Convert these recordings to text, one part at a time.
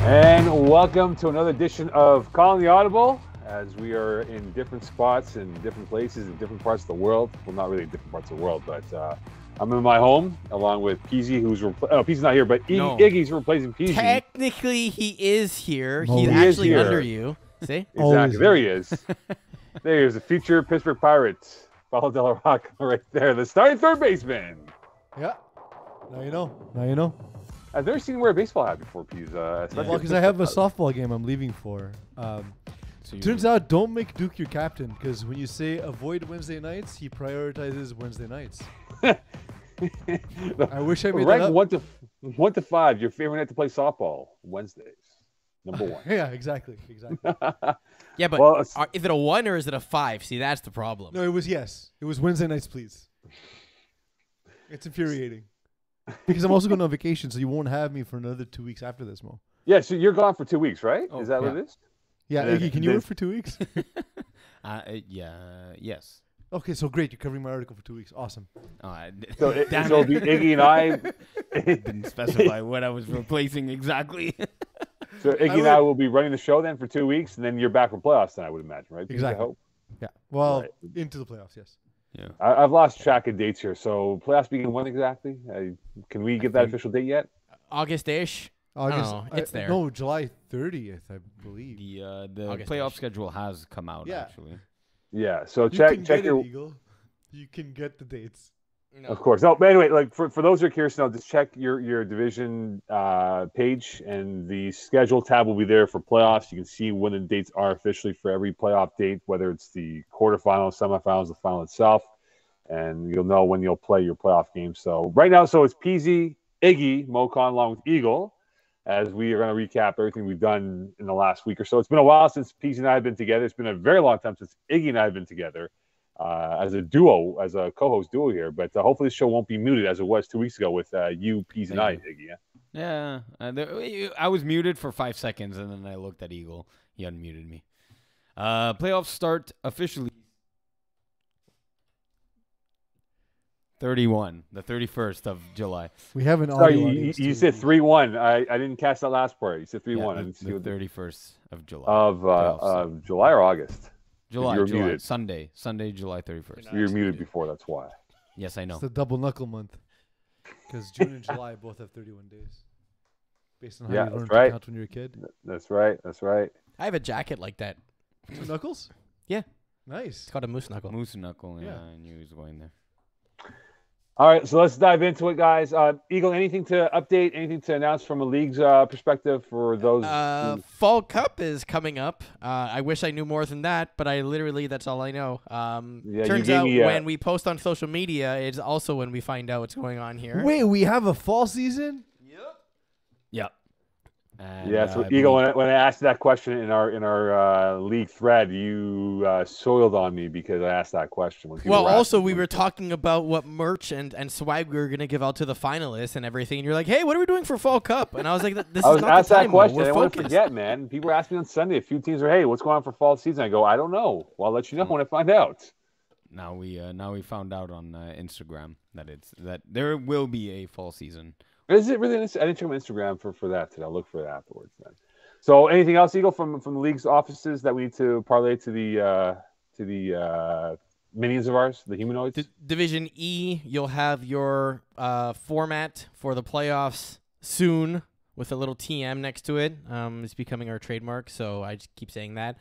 And welcome to another edition of Calling the Audible, as we are in different spots in different places in different parts of the world. Well, not really different parts of the world, but I'm in my home along with Peasy, who's Peasy's not here, but Iggy's replacing Peasy. Technically, he is here. No, He's he actually here. under you. See? Exactly. There he is. There he is, the future Pittsburgh Pirates. Paulo De La Rocca right there, the starting third baseman. Yeah. Now you know. Now you know. I've never seen him wear a baseball hat before, Pease. Well, because I have a softball game I'm leaving for. Turns out, don't make Duke your captain, because when you say avoid Wednesday nights, he prioritizes Wednesday nights. I wish I made that up. Rank 1 to 5, your favorite night to play softball, Wednesdays. Number 1. Yeah, exactly. Yeah, but is it a 1 or is it a 5? See, that's the problem. No, it was yes. It was Wednesday nights, please. It's infuriating. Because I'm also going on vacation, so you won't have me for another 2 weeks after this, Mo. Yeah, so you're gone for 2 weeks, right? Oh, is that what it is? Yeah, Iggy, can you work for 2 weeks? Yes. Okay, so great. You're covering my article for 2 weeks. Awesome. So it'll be Iggy and I. Didn't specify what I was replacing exactly. So Iggy and I will be running the show then for 2 weeks, and then you're back for playoffs then, I would imagine, right? Exactly. I hope. Yeah. Well, into the playoffs, yes. Yeah. I've lost track of dates here. So playoffs begin when exactly? Can we get that official date yet? August-ish. August. It's there. No, July 30th, I believe. The playoff schedule has come out, actually. Yeah, so you check your... Eagle. You can get the dates. No. Of course. No, but anyway, like for those who are curious to know, just check your division page, and the schedule tab will be there for playoffs. You can see when the dates are officially for every playoff date, whether it's the quarterfinals, semifinals, the final itself, and you'll know when you'll play your playoff game. So right now, it's Peasy, Iggy, Mocon, along with Eagle, as we are going to recap everything we've done in the last week or so. It's been a while since Peasy and I have been together. It's been a very long time since Iggy and I have been together. As a duo, as a co-host duo here, but hopefully the show won't be muted as it was 2 weeks ago with you, Peas, and I, Iggy. Yeah, I was muted for 5 seconds, and then I looked at Eagle. He unmuted me. Playoffs start officially 31, the 31st of July. We have an audio. Sorry, you said 3-1. I didn't catch that last part. You said 3-1. Yeah, I didn't see the 31st of July. Of July or August? July. You're July. muted. Sunday, July 31st. You were muted before, that's why. Yes, I know. It's the double knuckle month. Because June and July both have 31 days. Based on how you learned to count when you were a kid. That's right. I have a jacket like that. 2 knuckles? Yeah. Nice. It's called a moose knuckle. Moose knuckle, yeah. I knew he was going there. All right, so let's dive into it, guys. Eagle, anything to update, anything to announce from a league's perspective for those? Fall Cup is coming up. I wish I knew more than that, but that's all I know. Turns out when we post on social media, it's also when we find out what's going on here. Wait, we have a fall season? Yep. So Eagle, when I asked that question in our league thread, you soiled on me because I asked that question. Well, also we were talking about what merch and swag we were going to give out to the finalists and everything, and you're like, "Hey, what are we doing for Fall Cup?" And I was like, "This is not the time." That question. I didn't want to forget, man. People asked me on Sunday. A few teams are, "Hey, what's going on for fall season?" I go, "I don't know. Well, I'll let you know when I find out." Now we found out on Instagram that there will be a fall season. Is it really? I didn't check my Instagram for that today. I'll look for it afterwards then. So, anything else, Eagle, from the league's offices that we need to parlay to the minions of ours, the humanoids? Division E, you'll have your format for the playoffs soon with a little TM next to it. It's becoming our trademark, so I just keep saying that.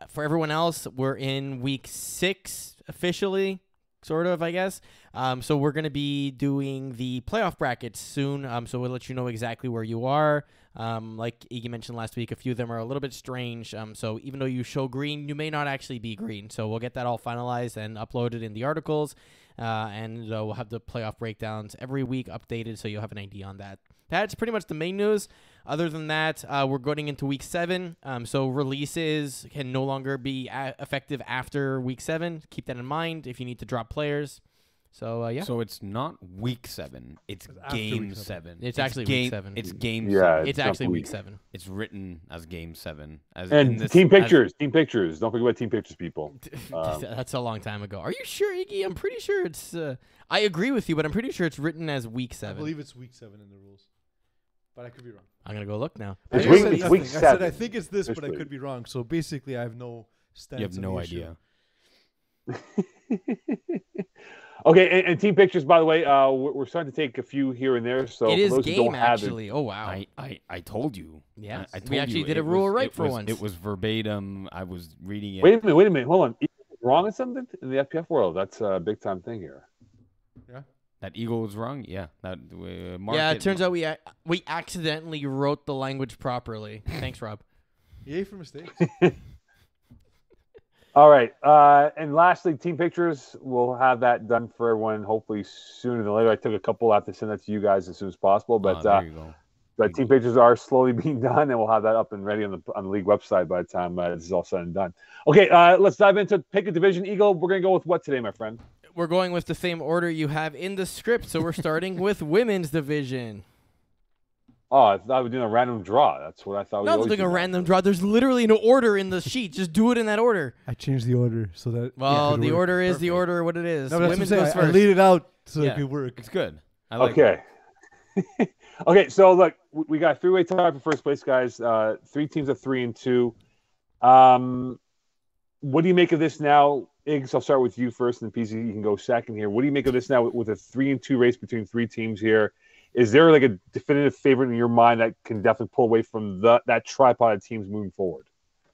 For everyone else, we're in week 6 officially. Sort of, I guess. So we're going to be doing the playoff brackets soon. So we'll let you know exactly where you are. Like Iggy mentioned last week, a few of them are a little bit strange. So even though you show green, you may not actually be green. So we'll get that all finalized and uploaded in the articles. And we'll have the playoff breakdowns every week updated, so you'll have an idea on that. That's pretty much the main news. Other than that, we're going into week 7. So releases can no longer be effective after week 7. Keep that in mind if you need to drop players. So, yeah. So it's not week 7. It's game 7. It's actually week 7. It's game 7. It's actually week 7. It's written as game 7. And team pictures. Team pictures. Don't forget about team pictures, people. That's a long time ago. Are you sure, Iggy? I'm pretty sure it's... I agree with you, but I'm pretty sure it's written as week 7. I believe it's week 7 in the rules. but I could be wrong. I'm gonna go look now. It's I week- said it's nothing. week I said 7. I think it's this, but I officially. could be wrong. So basically, I have no stance. You have on no the issue. idea. Okay, and team pictures, by the way, we're starting to take a few here and there. So It for is those who game don't have it, actually. Oh wow. I told you. Yeah, I told we actually you. did a It rule was- right it for was- once. It was verbatim. I was reading it. wait a minute, hold on. Wrong on something in the FPF world? That's a big time thing here. That Eagle was wrong. Yeah. That Yeah, it turns out we accidentally wrote the language properly. Thanks, Rob. Yay for mistakes. All right, and lastly, team pictures. We'll have that done for everyone hopefully sooner than later. I took a couple. I have to send that to you guys as soon as possible. But there you go. but team pictures are slowly being done, and we'll have that up and ready on the league website by the time this is all said and done. Okay, let's dive into pick a division. Eagle, we're gonna go with what today, my friend? We're going with the same order you have in the script, so we're starting with women's division. Oh, I thought we were doing a random draw. That's what I thought. Not doing a random draw. There's literally no order in the sheet. Just do it in that order. I changed the order so that. Well, the order is the Perfect. order what it is. No, that's what I'm Women's saying. goes I first. laid it out so Yeah. it could work. It's good. I like Okay. Okay, so look, we got a three-way tie for first place, guys. 3 teams at 3 and 2. What do you make of this now? Iggs, I'll start with you first, and then PC, you can go second here. What do you make of this now with a 3 and 2 race between 3 teams here? Is there like a definitive favorite in your mind that can definitely pull away from that tripod of teams moving forward?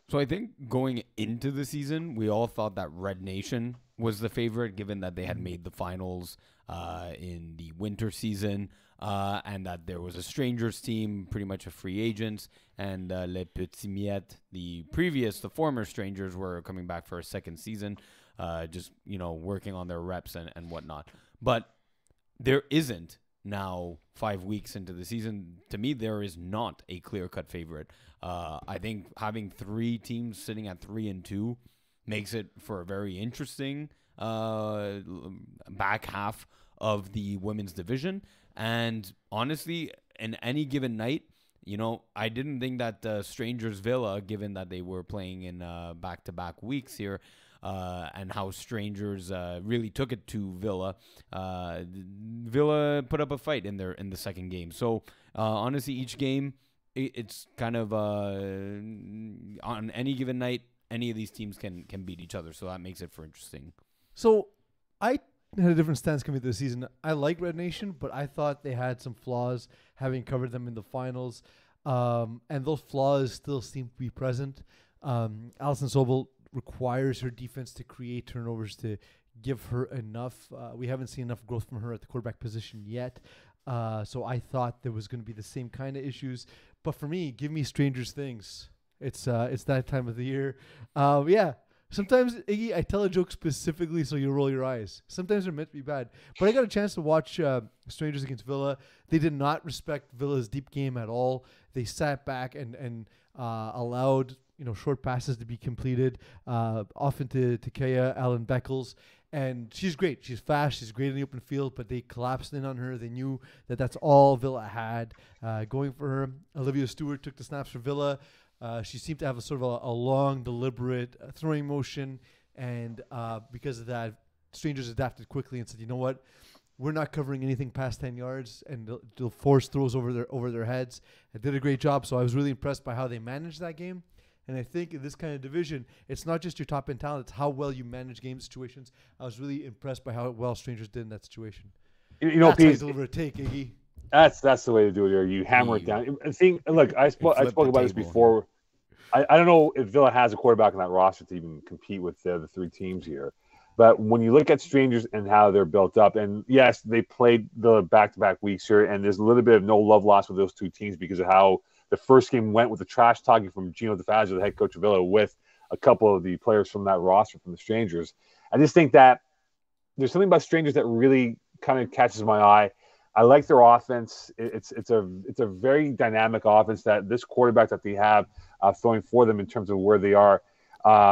So I think going into the season, we all thought that Red Nation was the favorite, given that they had made the finals in the winter season, and that there was a Strangers team, pretty much a free agents, and Les Petits Miettes, the former Strangers, were coming back for a second season, just working on their reps and whatnot. But there isn't. Now, 5 weeks into the season, to me, there is not a clear-cut favorite. I think having 3 teams sitting at 3 and 2 makes it for a very interesting back half of the women's division. And honestly, in any given night, I didn't think that Strangers Villa, given that they were playing in back-to-back weeks here, and how Strangers really took it to Villa. Villa put up a fight in the second game. So honestly, each game, it's kind of on any given night, any of these teams can beat each other. So that makes it for interesting. So I had a different stance coming into the season. I like Red Nation, but I thought they had some flaws, having covered them in the finals. And those flaws still seem to be present. Alison Sobel requires her defense to create turnovers to give her enough. We haven't seen enough growth from her at the quarterback position yet. So I thought there was going to be the same kind of issues. But for me, give me Strangers Things. It's that time of the year. Yeah. Sometimes, Iggy, I tell a joke specifically so you roll your eyes. Sometimes they're meant to be bad. But I got a chance to watch Strangers against Villa. They did not respect Villa's deep game at all. They sat back and allowed short passes to be completed, often to Kea Allen Beckles. And she's great. She's fast. She's great in the open field, but they collapsed in on her. They knew that that's all Villa had going for her. Olivia Stewart took the snaps for Villa. She seemed to have a sort of a long, deliberate throwing motion, and because of that, Strangers adapted quickly and said, "You know what? We're not covering anything past 10 yards, and they'll force throws over their heads." They did a great job, so I was really impressed by how they managed that game. And I think in this kind of division, it's not just your top end talent; it's how well you manage game situations. I was really impressed by how well Strangers did in that situation. That's how you Pete, deliver a take, Iggy. That's the way to do it here. You hammer it down. I think. Look, I spoke about this before. I don't know if Villa has a quarterback on that roster to even compete with the 3 teams here. But when you look at Strangers and how they're built up, and yes, they played the back-to-back weeks here, and there's a little bit of no love lost with those 2 teams because of how the first game went with the trash talking from Gino DeFazio, the head coach of Villa, with a couple of the players from that roster from the Strangers. I just think that there's something about Strangers that really kind of catches my eye. I like their offense. It's a very dynamic offense that this quarterback that they have throwing for them in terms of where they are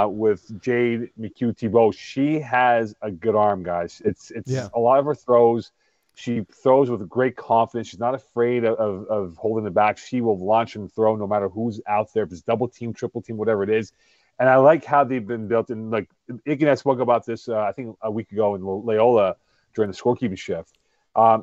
with Jade McHugh-Thibault. She has a good arm, guys. It's a lot of her throws. She throws with great confidence. She's not afraid of holding it back. She will launch and throw no matter who's out there. If it's double team, triple team, whatever it is. And I like how they've been built. And like Ike and I spoke about this, I think a week ago in Loyola during the scorekeeping shift.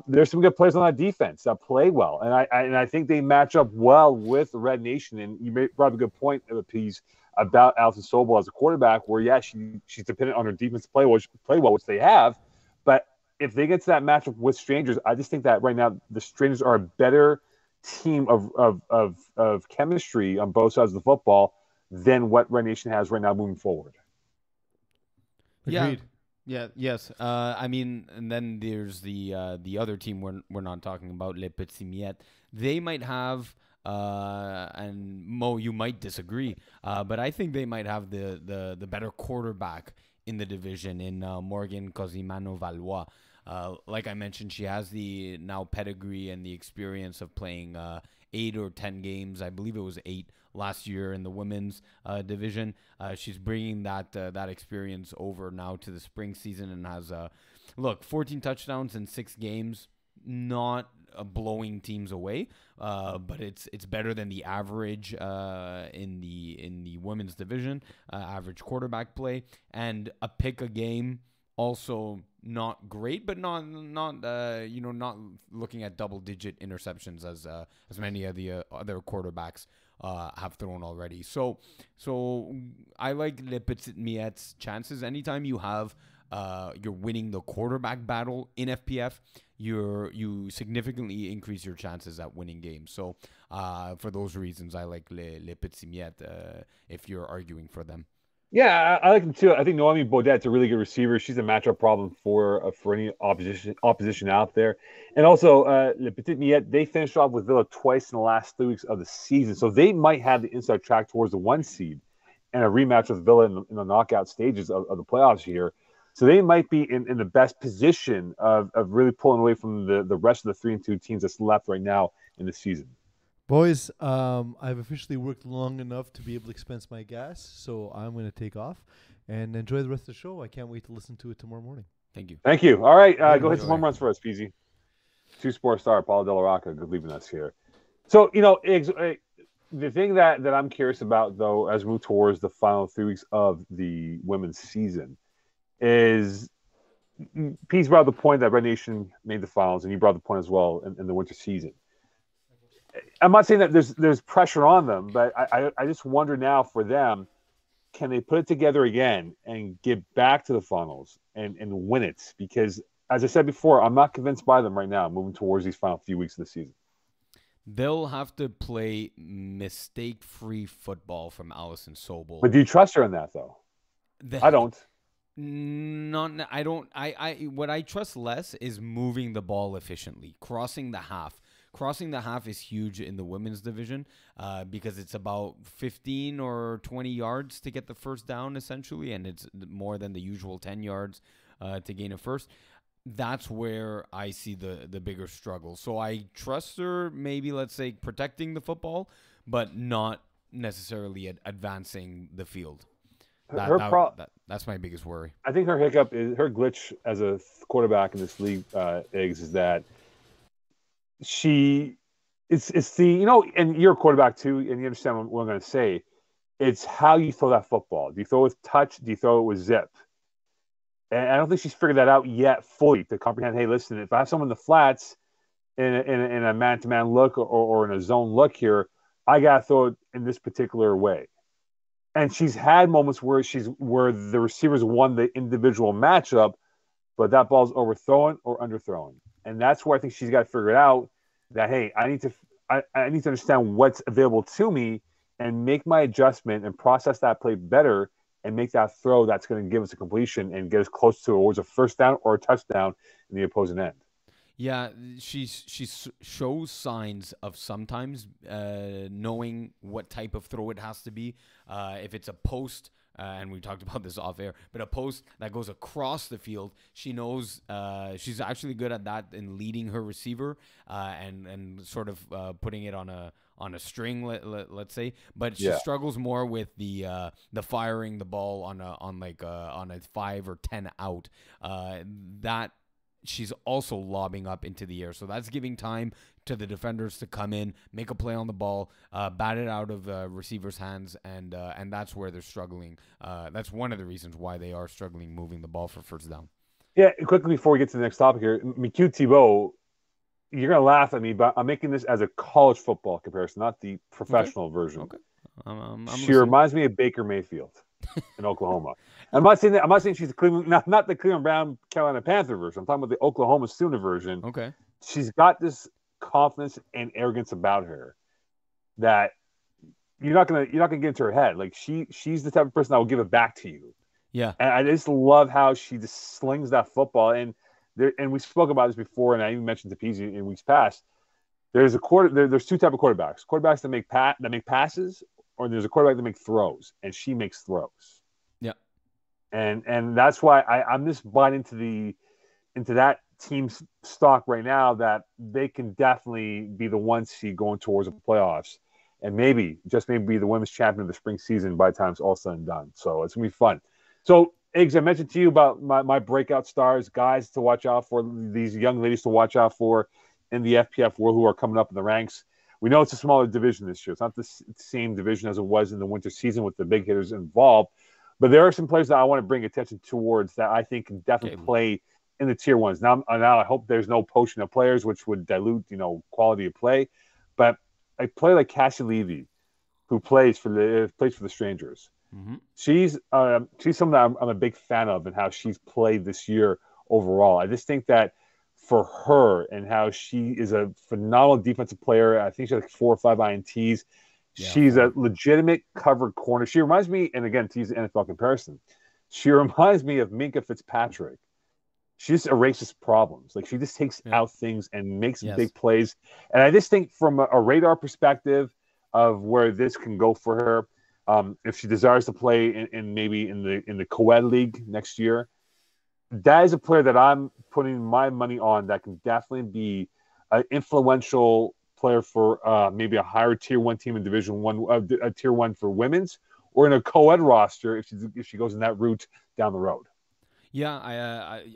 There's some good players on that defense that play well, and I think they match up well with Red Nation. And you brought up a good point, piece about Alison Sobel as a quarterback, where she's dependent on her defense to play well, which they have. But if they get to that matchup with Strangers, I just think that right now the Strangers are a better team of chemistry on both sides of the football than what Red Nation has right now moving forward. Agreed. Yeah. Yes. I mean, and then there's the other team we're not talking about, Les Petits Miettes. They might have, and Mo, you might disagree, but I think they might have the better quarterback in the division in Morgan Cosimano Valois. Like I mentioned, she has the now pedigree and the experience of playing 8 or 10 games. I believe it was 8 last year in the women's division. She's bringing that experience over now to the spring season and has 14 touchdowns in 6 games. Not blowing teams away, but it's better than the average in the women's division, average quarterback play, and a pick a game. Also not great, but not looking at double-digit interceptions as many of the other quarterbacks have thrown already. So I like Les Petites Miettes' chances. Anytime you have you're winning the quarterback battle in FPF, you significantly increase your chances at winning games. So for those reasons, I like Les Petites Miettes if you're arguing for them. Yeah, I like them too. I think Noemi Baudet's a really good receiver. She's a matchup problem for any opposition out there. And also, Le Petit Miette, they finished off with Villa twice in the last 3 weeks of the season, so they might have the inside track towards the 1 seed and a rematch with Villa in the knockout stages of the playoffs here. So they might be in the best position of really pulling away from the rest of the 3-2 teams that's left right now in the season. Boys, I've officially worked long enough to be able to expense my gas, so I'm going to take off and enjoy the rest of the show. I can't wait to listen to it tomorrow morning. Thank you. Thank you. All right, go hit some home runs for us, Peasy. 2-sport star, Paulo De La Rocca, good leaving us here. So, the thing that I'm curious about, though, as we move towards the final 3 weeks of the women's season, is Pease brought up the point that Red Nation made the finals, and you brought the point as well in the winter season. I'm not saying that there's pressure on them, but I just wonder now for them, can they put it together again and get back to the finals and win it? Because, as I said before, I'm not convinced by them right now moving towards these final few weeks of the season. They'll have to play mistake-free football from Alison Sobel. But do you trust her in that, though? I don't. I don't. What I trust less is moving the ball efficiently, crossing the half. Crossing the half is huge in the women's division because it's about 15 or 20 yards to get the first down, essentially, and it's more than the usual 10 yards to gain a first. That's where I see the bigger struggle. So I trust her, maybe, let's say, protecting the football, but not necessarily advancing the field. That's my biggest worry. I think her hiccup is her glitch as a quarterback in this league, Eggs, is that it's the, and you're a quarterback too, and you understand what I'm going to say. It's how you throw that football. Do you throw it with touch? Do you throw it with zip? And I don't think she's figured that out yet fully to comprehend, hey, listen, if I have someone in the flats in a man-to-man look or in a zone look here, I got to throw it in this particular way. And she's had moments where the receivers won the individual matchup, but that ball's overthrown or underthrown. And that's where I think she's got to figure it out that, hey, I need to understand what's available to me and make my adjustment and process that play better and make that throw that's going to give us a completion and get us close towards a first down or a touchdown in the opposing end. Yeah, she shows signs of sometimes knowing what type of throw it has to be. If it's a post, and we talked about this off air, but a post that goes across the field, she knows she's actually good at that in leading her receiver and sort of putting it on a string, let's say. But she struggles more with the firing the ball on a 5 or 10 out. That she's also lobbing up into the air. So that's giving time to the defenders to come in, make a play on the ball, bat it out of receivers' hands, and that's where they're struggling. That's one of the reasons why they are struggling moving the ball for first down. Yeah, quickly before we get to the next topic here, McHugh Thibault, you're gonna laugh at me, but I'm making this as a college football comparison, not the Okay. professional version. Okay. I'm She listening. reminds me of Baker Mayfield in Oklahoma. I'm not saying that. I'm not saying she's the Cleveland, not the Cleveland Brown Carolina Panther version. I'm talking about the Oklahoma Sooner version. Okay. She's got this confidence and arrogance about her that you're not gonna get into her head. Like she's the type of person that will give it back to you. Yeah. And I just love how she just slings that football. And we spoke about this before, and I even mentioned to Peasy in weeks past. There's two type of quarterbacks: quarterbacks that make passes, or there's a quarterback that makes throws, and she makes throws. Yeah. And that's why I'm just buying into that team's stock right now, that they can definitely be the one seed going towards the playoffs, and maybe just maybe be the women's champion of the spring season by the time it's all said and done. So it's gonna be fun. So, Iggs, I mentioned to you about my breakout stars, guys to watch out for, these young ladies to watch out for in the FPF world who are coming up in the ranks. We know it's a smaller division this year. It's not the same division as it was in the winter season with the big hitters involved. But there are some players that I want to bring attention towards that I think can definitely play in the tier ones. Now I hope there's no poaching of players, which would dilute, quality of play. But a player like Cassie Levy, who plays for the Strangers. Mm-hmm. She's someone that I'm a big fan of, and how she's played this year overall. I just think that for her and how she is a phenomenal defensive player. I think she has like 4 or 5 INTs. Yeah, She's a legitimate covered corner. She reminds me, and again, to use the NFL comparison, she reminds me of Minka Fitzpatrick. She just erases problems. Like, she just takes out things and makes big plays. And I just think from a radar perspective of where this can go for her, if she desires to play in maybe in the co-ed league next year, that is a player that I'm putting my money on that can definitely be an influential player for maybe a higher tier 1 team in Division 1, a tier 1 for women's, or in a co-ed roster if she goes in that route down the road. Yeah,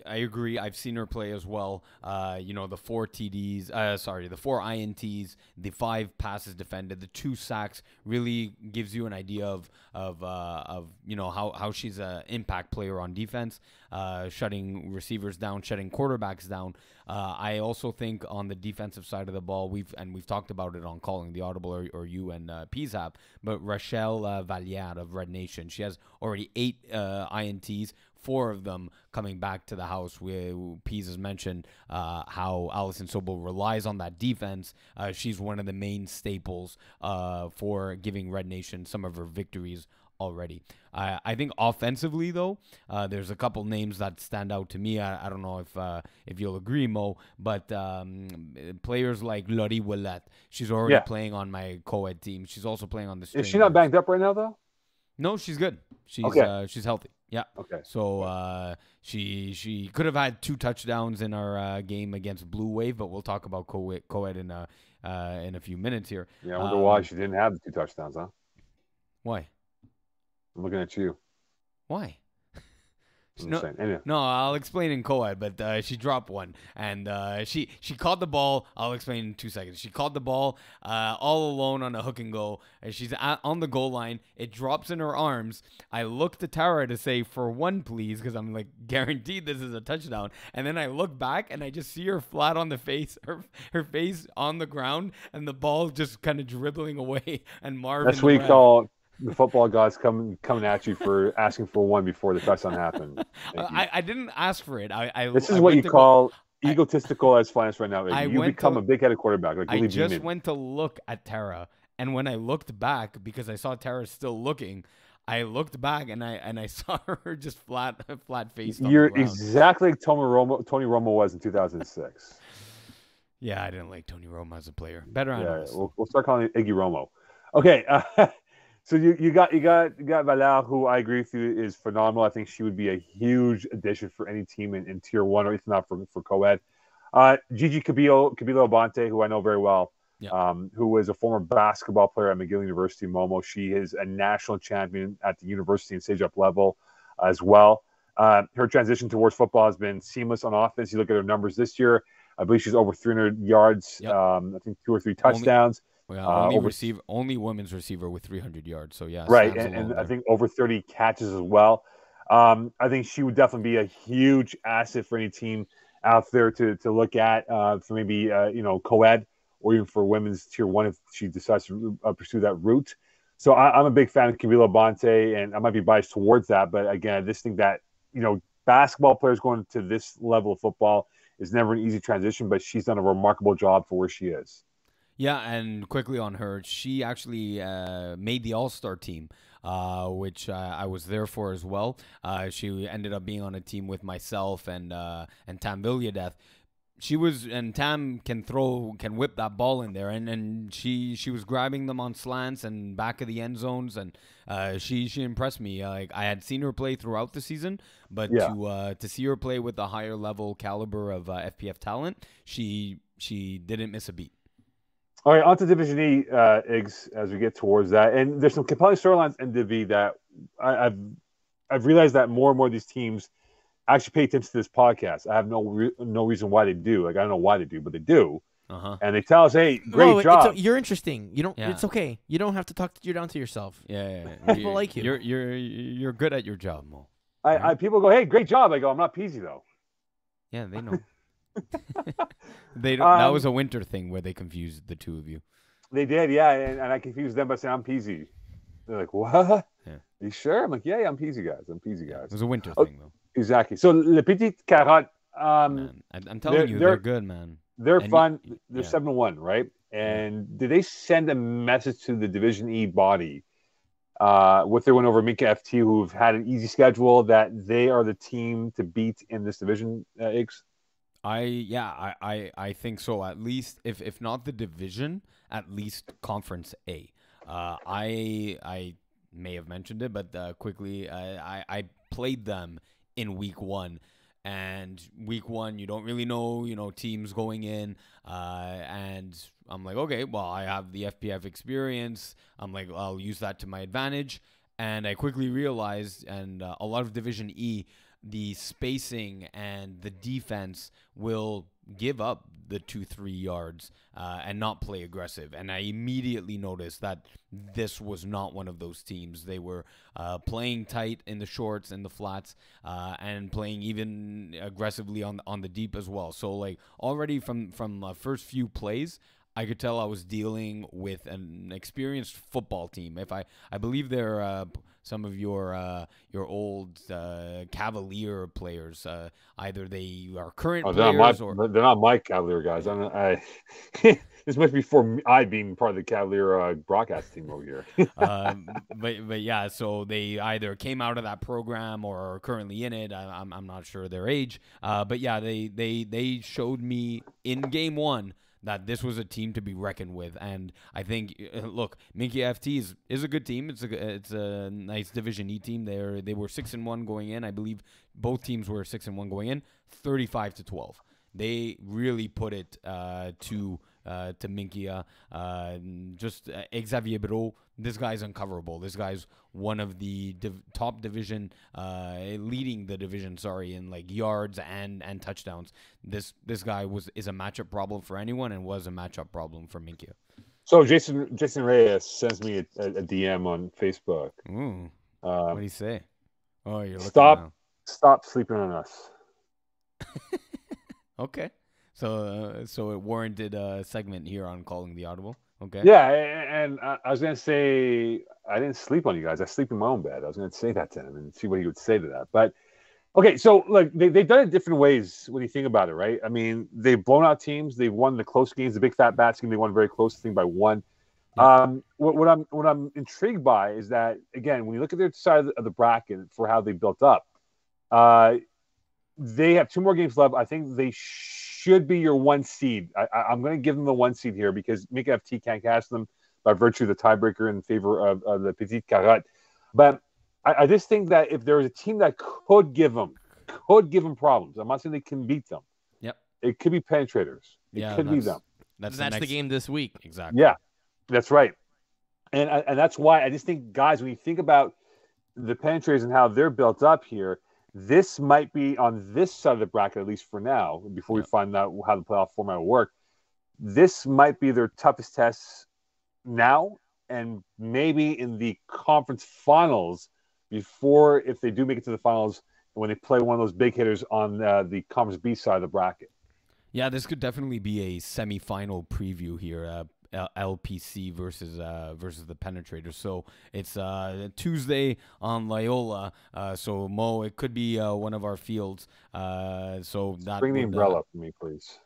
I agree. I've seen her play as well. The 4 TDs, the 4 INTs, the 5 passes defended, the 2 sacks really gives you an idea of how she's an impact player on defense, shutting receivers down, shutting quarterbacks down. I also think on the defensive side of the ball, we've talked about it on Calling the Audible or you and PZAP, but Rachel Valliere of Red Nation, she has already 8 INTs. 4 of them coming back to the house. Pease has mentioned how Allison Sobel relies on that defense. She's one of the main staples for giving Red Nation some of her victories already. I think offensively, though, there's a couple names that stand out to me. I don't know if you'll agree, Mo, but players like Lori Willette, she's already playing on my co-ed team. She's also playing on the Strangers. Is she not banged up right now, though? No, she's good. She's healthy. Yeah. Okay. So she could have had 2 touchdowns in our game against Blue Wave, but we'll talk about co-ed in a few minutes here. Yeah, I wonder why she didn't have the 2 touchdowns, huh? Why? I'm looking at you. Why? Anyway. No, I'll explain in co-ed, but she dropped one, and she caught the ball. I'll explain in 2 seconds. She caught the ball all alone on a hook and go, and she's on the goal line. It drops in her arms. I looked at Tara to say, "For one, please," because I'm like, guaranteed this is a touchdown. And then I look back, and I just see her flat on the face, her face on the ground, and the ball just kind of dribbling away. And Marvin, that's what you call the football gods coming at you for asking for one before the touchdown happened. I didn't ask for it. This is what you call egotistical as finance right now. You become a big-headed quarterback. Like I just went to look at Tara, and when I looked back, because I saw Tara still looking, I looked back and I saw her just flat faced. You're exactly like Tony Romo was in 2006. Yeah, I didn't like Tony Romo as a player. Better analyst. Yeah, we'll start calling it Iggy Romo. Okay. So you got Valère, who I agree with you is phenomenal. I think she would be a huge addition for any team in Tier 1, or if not for co-ed. Gigi Cabilo Abante, who I know very well, who was a former basketball player at McGill University, Momo. She is a national champion at the university and stage up level as well. Her transition towards football has been seamless on offense. You look at her numbers this year, I believe she's over 300 yards, I think 2 or 3 touchdowns. Only women's receiver with 300 yards. So yeah, right, and I think over 30 catches as well. I think she would definitely be a huge asset for any team out there to look at for maybe co-ed or even for women's tier one if she decides to pursue that route. So I'm a big fan of Camila Bonte, and I might be biased towards that, but again, I just think that basketball players going to this level of football is never an easy transition, but she's done a remarkable job for where she is. Yeah, and quickly on her, she actually made the All-Star team, which I was there for as well. She ended up being on a team with myself and Tam Villadeth. Tam can whip that ball in there, and she was grabbing them on slants and back of the end zones, and she impressed me. Like I had seen her play throughout the season, but to see her play with a higher level caliber of FPF talent, she didn't miss a beat. All right, on to Division E, Iggs, as we get towards that. And there's some compelling storylines in Div that I've realized that more and more of these teams actually pay attention to this podcast. I have no reason why they do. Like, I don't know why they do, but they do. Uh-huh. And they tell us, hey, great job. You're interesting. You don't. Yeah. It's okay. You don't have to talk you down to yourself. Yeah. People like you. You're good at your job, Mo. People go, hey, great job. I go, I'm not peasy, though. Yeah, they know. They don't, that was a winter thing where they confused the two of you. They did, yeah, and I confused them by saying I'm peasy. They're like, what? Yeah. Are you sure? I'm like, yeah, I'm peasy, guys. I'm peasy, guys. It was a winter thing, though. Exactly. So Le Petit Carotte, man, I'm telling you, they're good, man. They're fun. They're 7-1, right? And did they send a message to the Division E body with their win over Minka FT, who've had an easy schedule, that they are the team to beat in this division, Iggs? I think so. At least if not the division, at least Conference A. I may have mentioned it, but quickly, I played them in week 1. And week 1, you don't really know, teams going in. And I'm like, okay, well, I have the FPF experience. I'm like, I'll use that to my advantage. And I quickly realized, and a lot of Division E, the spacing and the defense will give up the 2-3 yards and not play aggressive. And I immediately noticed that this was not one of those teams. They were playing tight in the shorts and the flats and playing even aggressively on the deep as well. So like already from first few plays, I could tell I was dealing with an experienced football team. If I believe they're some of your old Cavalier players. Either they are current players or they're not my Cavalier guys. This must be for I being part of the Cavalier broadcast team over here. But yeah, so they either came out of that program or are currently in it. I'm not sure their age. But yeah, they showed me in game 1 that this was a team to be reckoned with. And I think, look, Minky FT is a good team. It's a nice Division E team. They were 6-1 going in. I believe both teams were 6-1 going in, 35-12. They really put it to Minkia. Just Xavier Bro, this guy's uncoverable. This guy's one of the top division, leading the division, in like yards and touchdowns. This guy is a matchup problem for anyone and was a matchup problem for Minkia. So Jason Reyes sends me a DM on Facebook. Ooh. What do you say? Oh, you're looking Stop sleeping on us. Okay. So it warranted a segment here on Calling the Audible. Okay. Yeah, and I was going to say, I didn't sleep on you guys. I sleep in my own bed. I was going to say that to him and see what he would say to that. But, okay, so, look, they've done it different ways when you think about it, right? I mean, they've blown out teams. They've won the close games. The Big Fat Bats game, they won very close, I think, by 1. Yeah. What I'm intrigued by is that, again, when you look at their side of the bracket for how they built up, they have 2 more games left. I think they should be your 1 seed. I'm going to give them the 1 seed here because Minka FT can't catch them by virtue of the tiebreaker in favor of the Petite Carotte. But I just think that if there was a team that could give them problems, I'm not saying they can beat them. Yep. It could be Penetrators. It could be them. That's the game this week. Exactly. Yeah, that's right. And that's why I just think, guys, when you think about the Penetrators and how they're built up here, this might be on this side of the bracket, at least for now, before we find out how the playoff format will work. This might be their toughest tests now, and maybe in the conference finals, before if they do make it to the finals when they play one of those big hitters on the Conference B side of the bracket. Yeah, this could definitely be a semifinal preview here. LPC versus the Penetrators. So it's Tuesday on Loyola. So Mo, it could be one of our fields. So that Bring the would, umbrella for me, please.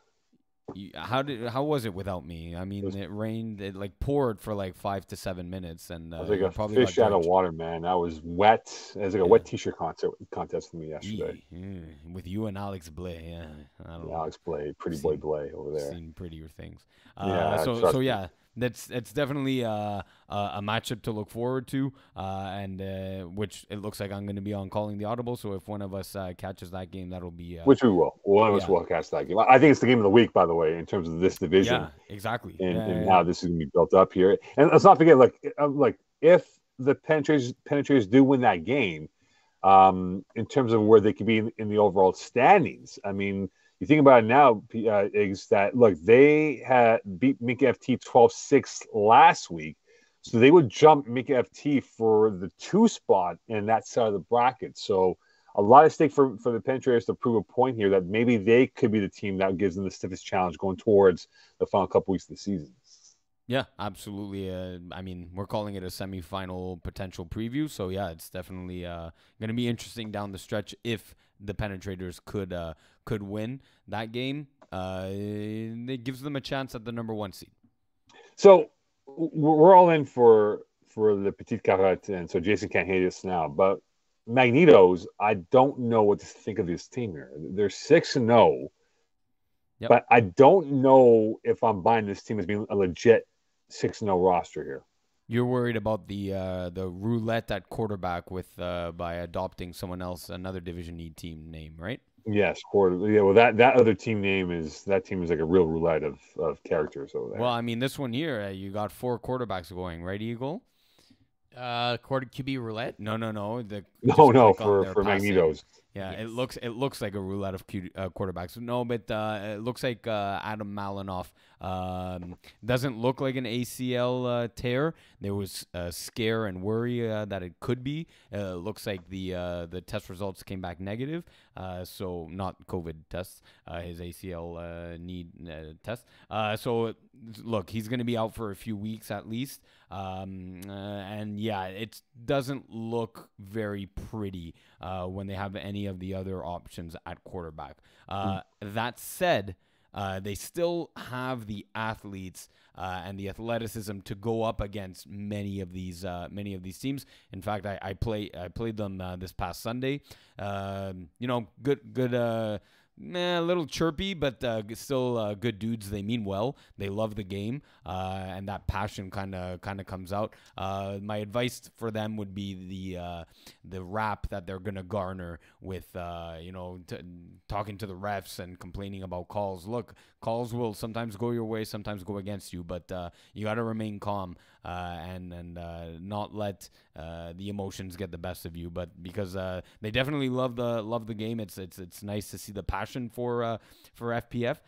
how was it without me? I mean, it rained. It like poured for like 5 to 7 minutes, and I was like you a probably fish got out of drenched. water, man. I was wet. It was like a wet T-shirt contest for me yesterday. With you and Alex Blay. Yeah, I don't know. Alex Blay, pretty boy Blay over there. Seen prettier things. Yeah, So trust me. yeah, it's definitely a matchup to look forward to, and which it looks like I'm going to be on calling the Audible. So if one of us catches that game, that'll be Which we will. One of us yeah. will catch that game. I think it's the game of the week, by the way, in terms of this division. Yeah, exactly. And how this is going to be built up here. And let's not forget, like if the Penetrators do win that game, in terms of where they could be in the overall standings. I mean, you think about it now, is that, look, they had beat Minka FT 12-6 last week, so they would jump Minka FT for the 2 spot in that side of the bracket. So a lot of stake for the Penetrators to prove a point here that maybe they could be the team that gives them the stiffest challenge going towards the final couple weeks of the season. Yeah, absolutely. I mean, we're calling it a semifinal potential preview, so yeah, it's definitely going to be interesting down the stretch if the Penetrators could win that game. It gives them a chance at the number 1 seed. So we're all in for the Petite Carotte, and so Jason can't hate us now. But Magnetos, I don't know what to think of this team here. They're 6-0, but I don't know if I'm buying this team as being a legit 6-0 roster here. You're worried about the roulette at quarterback with by adopting someone else, another Division E team name, right? Yes, yeah. Well, that other team is like a real roulette of characters over there. Well, I mean, this one here, you got 4 quarterbacks going, right, Eagle? QB roulette? No. For Magnetos. Yeah, yes. It looks like a roulette of quarterbacks. No, but it looks like Adam Malinoff doesn't look like an ACL tear. There was scare and worry that it could be. Looks like the test results came back negative. So not COVID tests, his ACL knee test. So look, he's going to be out for a few weeks at least. And yeah, it doesn't look very pretty when they have any of the other options at quarterback. That said, they still have the athletes and the athleticism to go up against many of these teams. In fact, I played them this past Sunday. Good. A little chirpy, but still good dudes. They mean well. They love the game, and that passion kind of comes out. My advice for them would be the rap that they're gonna garner with talking to the refs and complaining about calls. Look, calls will sometimes go your way, sometimes go against you, but you got to remain calm and not let the emotions get the best of you. But because they definitely love the game, it's nice to see the passion for FPF.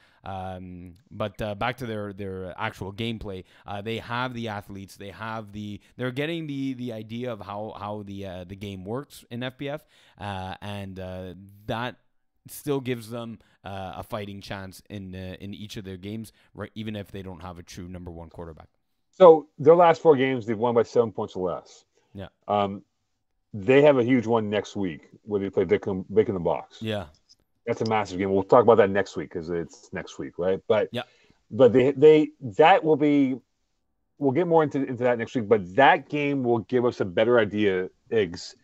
But back to their actual gameplay, they have the athletes, they're getting the idea of how the game works in FPF, and that still gives them a fighting chance in each of their games, right? Even if they don't have a true number 1 quarterback. So their last 4 games, they've won by 7 points or less. Yeah. They have a huge one next week where they play Vic in the Box. Yeah. That's a massive game. We'll talk about that next week because it's next week, right? But yeah. But that will be. We'll get more into that next week. But that game will give us a better idea, Iggs,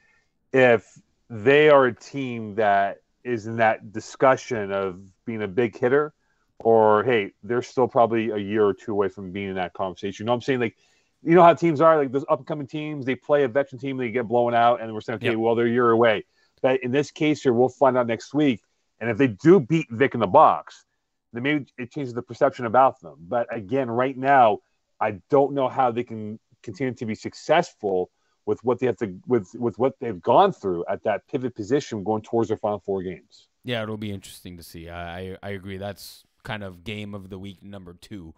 if they are a team that is in that discussion of being a big hitter, or hey, they're still probably a year or 2 away from being in that conversation. You know what I'm saying? Like, you know how teams are, like those upcoming teams, they play a veteran team, they get blown out, and we're saying, okay, well, they're a year away. But in this case here, we'll find out next week. And if they do beat Vic in the Box, then maybe it changes the perception about them. But again, right now, I don't know how they can continue to be successful with what they have to with what they've gone through at that pivot position going towards their final 4 games. Yeah, it'll be interesting to see. I agree. That's kind of game of the week number 2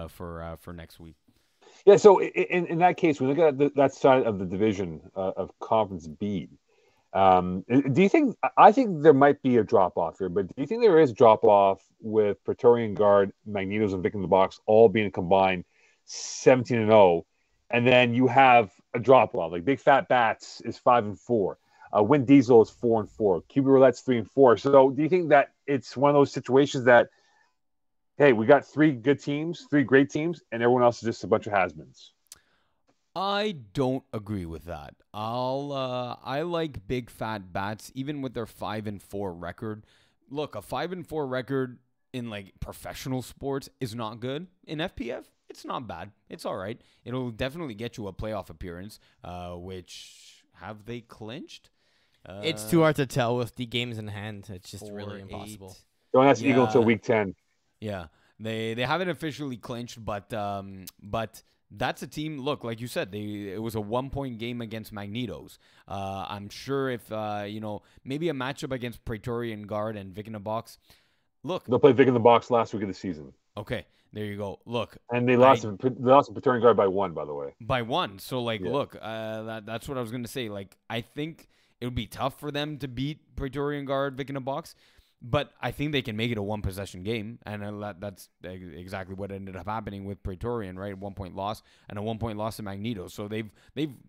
for next week. Yeah, so in that case, when we look at that side of the division of Conference B, do you think? I think there might be a drop off here, but do you think there is drop off with Praetorian Guard, Magnetos, and Vic in the Box all being combined 17-0, and then you have a drop off like Big Fat Bats is 5-4, Wind Diesel is 4-4, QB Roulette's 3-4. So do you think that it's one of those situations that, hey, we got three good teams, three great teams, and everyone else is just a bunch of has-beens? I don't agree with that. I like Big Fat Bats, even with their 5-4 record. Look, a 5-4 record in like professional sports is not good. In FPF, it's not bad. It's all right. It'll definitely get you a playoff appearance. Which have they clinched? It's too hard to tell with the games in hand. It's just 4, really 8. impossible. Don't ask Eagle until week 10. Yeah, they haven't officially clinched, but that's a team. Look, like you said, it was a 1-point game against Magnetos. I'm sure if maybe a matchup against Praetorian Guard and Vic in the Box. Look, they'll play Vic in the Box last week of the season. Okay, there you go. Look, and they lost Praetorian Guard by 1, by the way. By 1. So look, that's what I was gonna say. Like, I think it would be tough for them to beat Praetorian Guard, Vic in the Box. But I think they can make it a 1-possession game, and that's exactly what ended up happening with Praetorian, right? 1-point loss and a 1-point loss to Magneto. So they've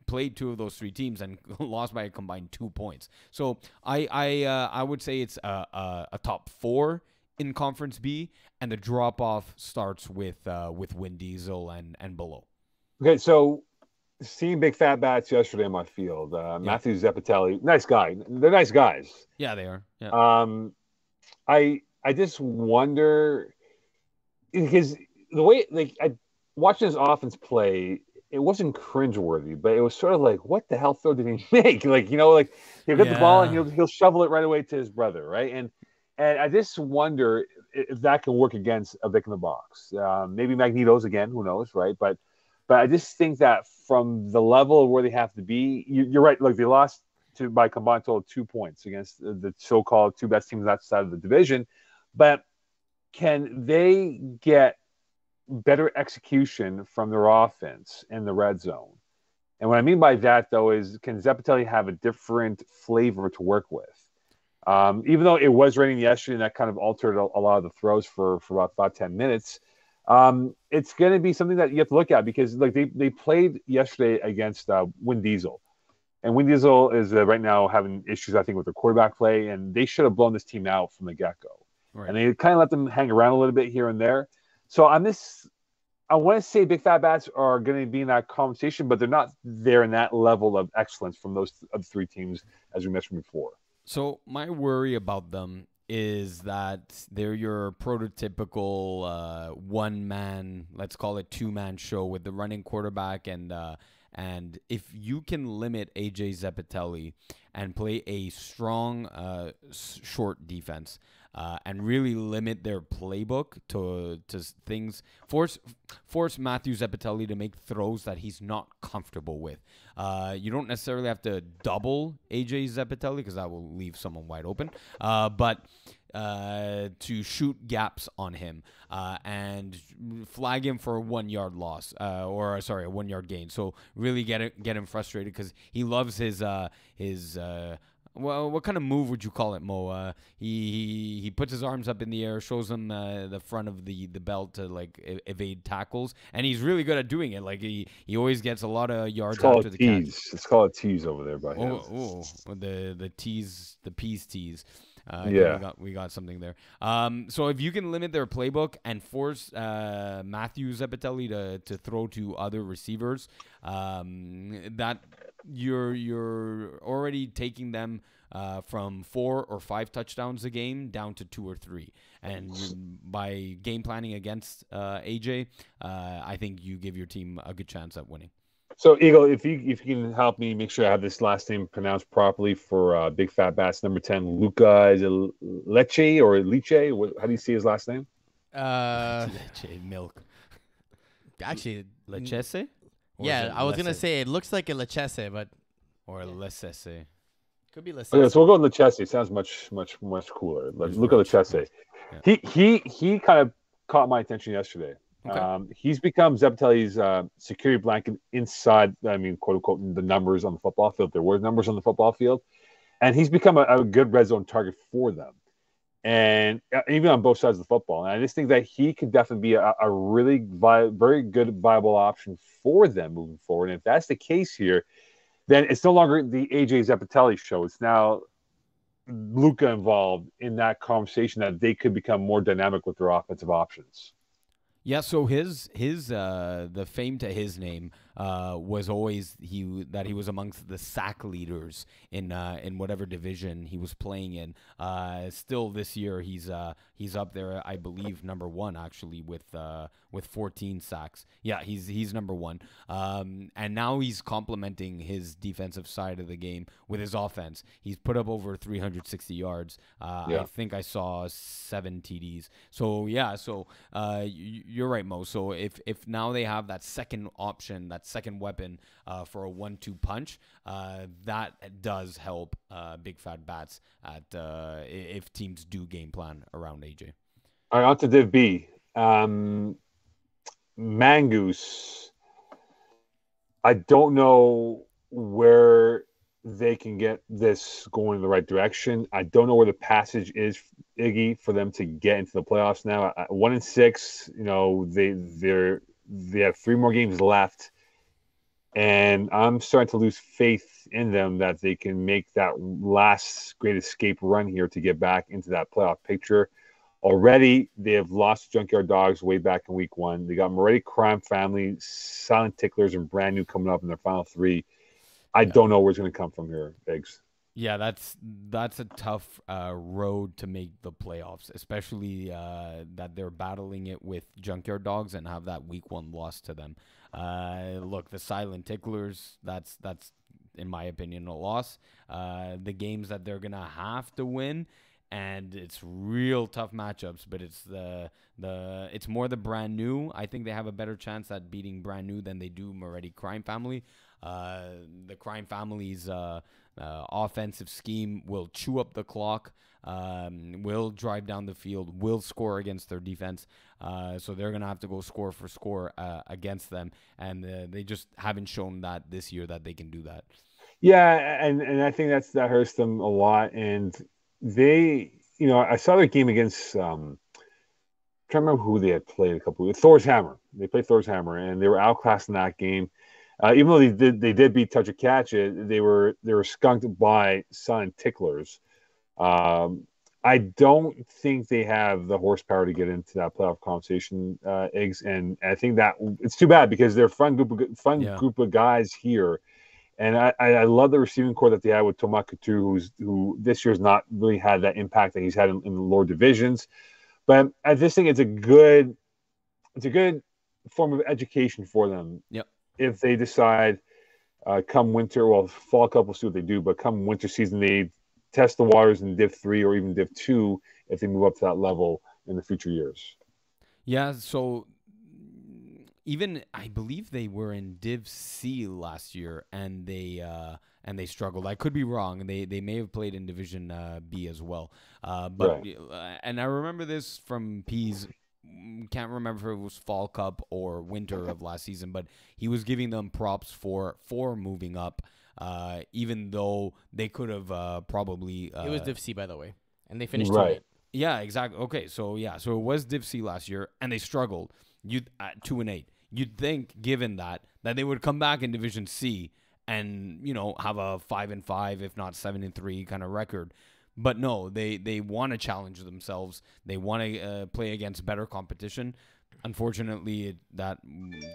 played 2 of those 3 teams and lost by a combined 2 points. So I would say it's a top 4 in Conference B, and the drop off starts with Wind Diesel and below. Okay, so seeing Big Fat Bats yesterday in my field, Matthew Zeppatelli, nice guy. They're nice guys. Yeah, they are. Yeah. I just wonder, because the way I watching his offense play, it wasn't cringeworthy, but it was sort of like, what the hell throw did he make? Like, he'll get the ball and he'll shovel it right away to his brother, right? And I just wonder if that can work against a Vic in the Box. Maybe Magneto's again, who knows, right? But I just think that from the level of where they have to be, you're right. Look, they lost by combined total of 2 points against the so-called 2 best teams outside of the division. But can they get better execution from their offense in the red zone? And what I mean by that, though, is can Zeppatelli have a different flavor to work with? Even though it was raining yesterday and that kind of altered a lot of the throws for about 5-10 minutes, it's going to be something that you have to look at because like they played yesterday against Wind Diesel. And Wind Diesel is right now having issues, I think, with their quarterback play, and they should have blown this team out from the get-go. Right. And they kind of let them hang around a little bit here and there. So I want to say Big Fat Bats are going to be in that conversation, but they're not there in that level of excellence from those other 3 teams, as we mentioned before. So my worry about them is that they're your prototypical one-man, let's call it 2-man show with the running quarterback and if you can limit AJ Zeppatelli and play a strong short defense and really limit their playbook to things, force Matthew Zeppatelli to make throws that he's not comfortable with. You don't necessarily have to double AJ Zeppatelli because that will leave someone wide open, but to shoot gaps on him and flag him for a 1-yard loss a 1-yard gain. So really get him frustrated because he loves his well, what kind of move would you call it, Mo? He puts his arms up in the air, shows them the front of the belt to like evade tackles, and he's really good at doing it. Like he always gets a lot of yards after the catch. It's called a tease over there by him. The tease, the peas tease. We got something there. So if you can limit their playbook and force Matthew Zeppatelli to throw to other receivers, that you're already taking them from 4 or 5 touchdowns a game down to 2 or 3. And by game planning against AJ, I think you give your team a good chance at winning. So, Eagle, if you can help me make sure I have this last name pronounced properly for Big Fat Bass number 10, Luca, is it Lecce or Lecce? How do you see his last name? Lecce, milk. Actually, Lecce? Yeah, I was going to say it looks like a Lecce, but... Or Lecce. Could be Lecce. Okay, so we'll go with Lecce. It sounds much cooler. Luca Lecce. Yeah. He kind of caught my attention yesterday. Okay. He's become Zapatelli's security blanket inside, I mean, quote unquote, the numbers on the football field. There were numbers on the football field. And he's become a good red zone target for them. And even on both sides of the football. And I just think that he could definitely be a really very good, viable option for them moving forward. And if that's the case here, then it's no longer the AJ Zapatelli show. It's now Luca involved in that conversation that they could become more dynamic with their offensive options. Yeah, so his the fame to his name was always he was amongst the sack leaders in whatever division he was playing in. Still this year he's up there, I believe, number one actually with 14 sacks. Yeah, he's number one. And now he's complementing his defensive side of the game with his offense. He's put up over 360 yards. I think I saw 7 TDs. So yeah, you're right, Mo. So if now they have that second option, that second weapon for a 1-2 punch, that does help Big Fat Bats at if teams do game plan around AJ. All right, on to Div B. Mangoose. I don't know where they can get this going in the right direction. I don't know where the passage is, Iggy, for them to get into the playoffs now. 1-6, you know, they have 3 more games left, and I'm starting to lose faith in them that they can make that last great escape run here to get back into that playoff picture. Already, they have lost Junkyard Dogs way back in week 1. They got Moretti Crime Family, Silent Ticklers, and Brand New coming up in their final 3. I don't know where it's going to come from here, Biggs. Yeah, that's a tough road to make the playoffs, especially that they're battling it with Junkyard Dogs and have that week 1 loss to them. Look, the Silent Ticklers, that's in my opinion a loss. The games that they're gonna have to win, and it's real tough matchups, but it's it's more the Brand New. I think they have a better chance at beating Brand New than they do Moretti Crime Family. The Crime Family's offensive scheme will chew up the clock, will drive down the field, will score against their defense. So they're going to have to go score for score against them. And they just haven't shown that this year that they can do that. Yeah, and I think that hurts them a lot. And they, you know, I saw their game against, I'm trying to remember who they had played a couple of Thor's Hammer. They played Thor's Hammer, and they were outclassed in that game. Even though they did beat Touch or Catch It, they were skunked by Silent Ticklers. I don't think they have the horsepower to get into that playoff conversation, Iggs, and I think that it's too bad because they're a fun group of guys here, and I love the receiving core that they had with Thomas Couture, who this year's not really had that impact that he's had in the lower divisions, but I just think it's a good form of education for them. Yep. If they decide come winter, well, Fall Cup, we'll see what they do, but come winter season, they test the waters in Div 3 or even Div 2 if they move up to that level in the future years. Yeah, so even I believe they were in Div C last year, and they struggled. I could be wrong. They may have played in Division B as well. But right. And I remember this from P's. Can't remember if it was Fall Cup or winter of last season, but he was giving them props for moving up, even though they could have probably. It was Div C, by the way, and they finished right. 2-8. Yeah, exactly. Okay, so it was Div C last year, and they struggled. At 2-8. You'd think, given that they would come back in Division C and have a 5-5, if not 7-3 kind of record. But no, they want to challenge themselves. They want to play against better competition. Unfortunately, that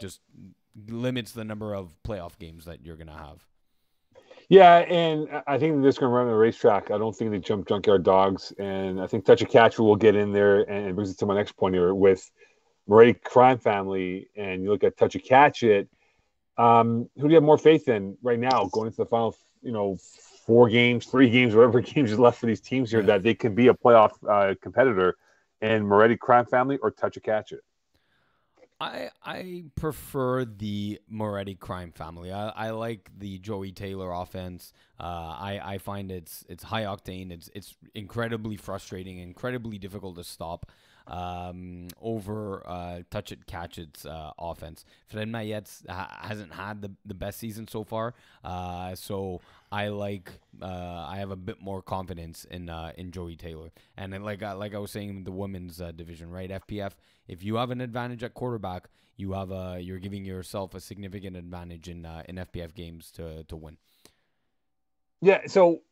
just limits the number of playoff games that you're going to have. Yeah, and I think they're just going to run the racetrack. I don't think they jump Junkyard Dogs. And I think Touch a Catcher will get in there, and it brings it to my next point here with Moretti Crime Family. And you look at Touch a Catch It. Who do you have more faith in right now going into the final, 4 games, 3 games, whatever games is left for these teams here, that they can be a playoff competitor in Moretti Crime Family or Touch a Catch It? I prefer the Moretti Crime Family. I like the Joey Taylor offense. I find it's high octane. It's incredibly frustrating, incredibly difficult to stop. over touch it, catch it's offense. Fred Mayet's hasn't had the best season so far, so I have a bit more confidence in Joey Taylor. And then like I was saying in the women's division, right? FPF, if you have an advantage at quarterback, you're giving yourself a significant advantage in FPF games to win. Yeah. So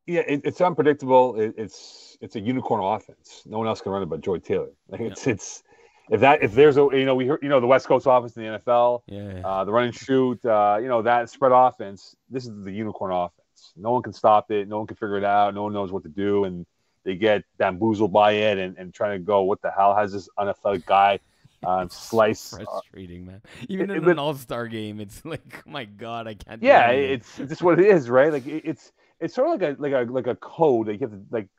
yeah, it's unpredictable. It's a unicorn offense. No one else can run it but Joey Taylor. Like it's if there's a we heard the West Coast offense in the NFL, the run and shoot, that spread offense. This is the unicorn offense. No one can stop it. No one can figure it out. No one knows what to do, and they get bamboozled by it and trying to go, what the hell has this unathletic guy slice? So frustrating, man. Even in an all-star game, it's like, oh my God, I can't. Yeah, it's just what it is, right? Like it's sort of like a code that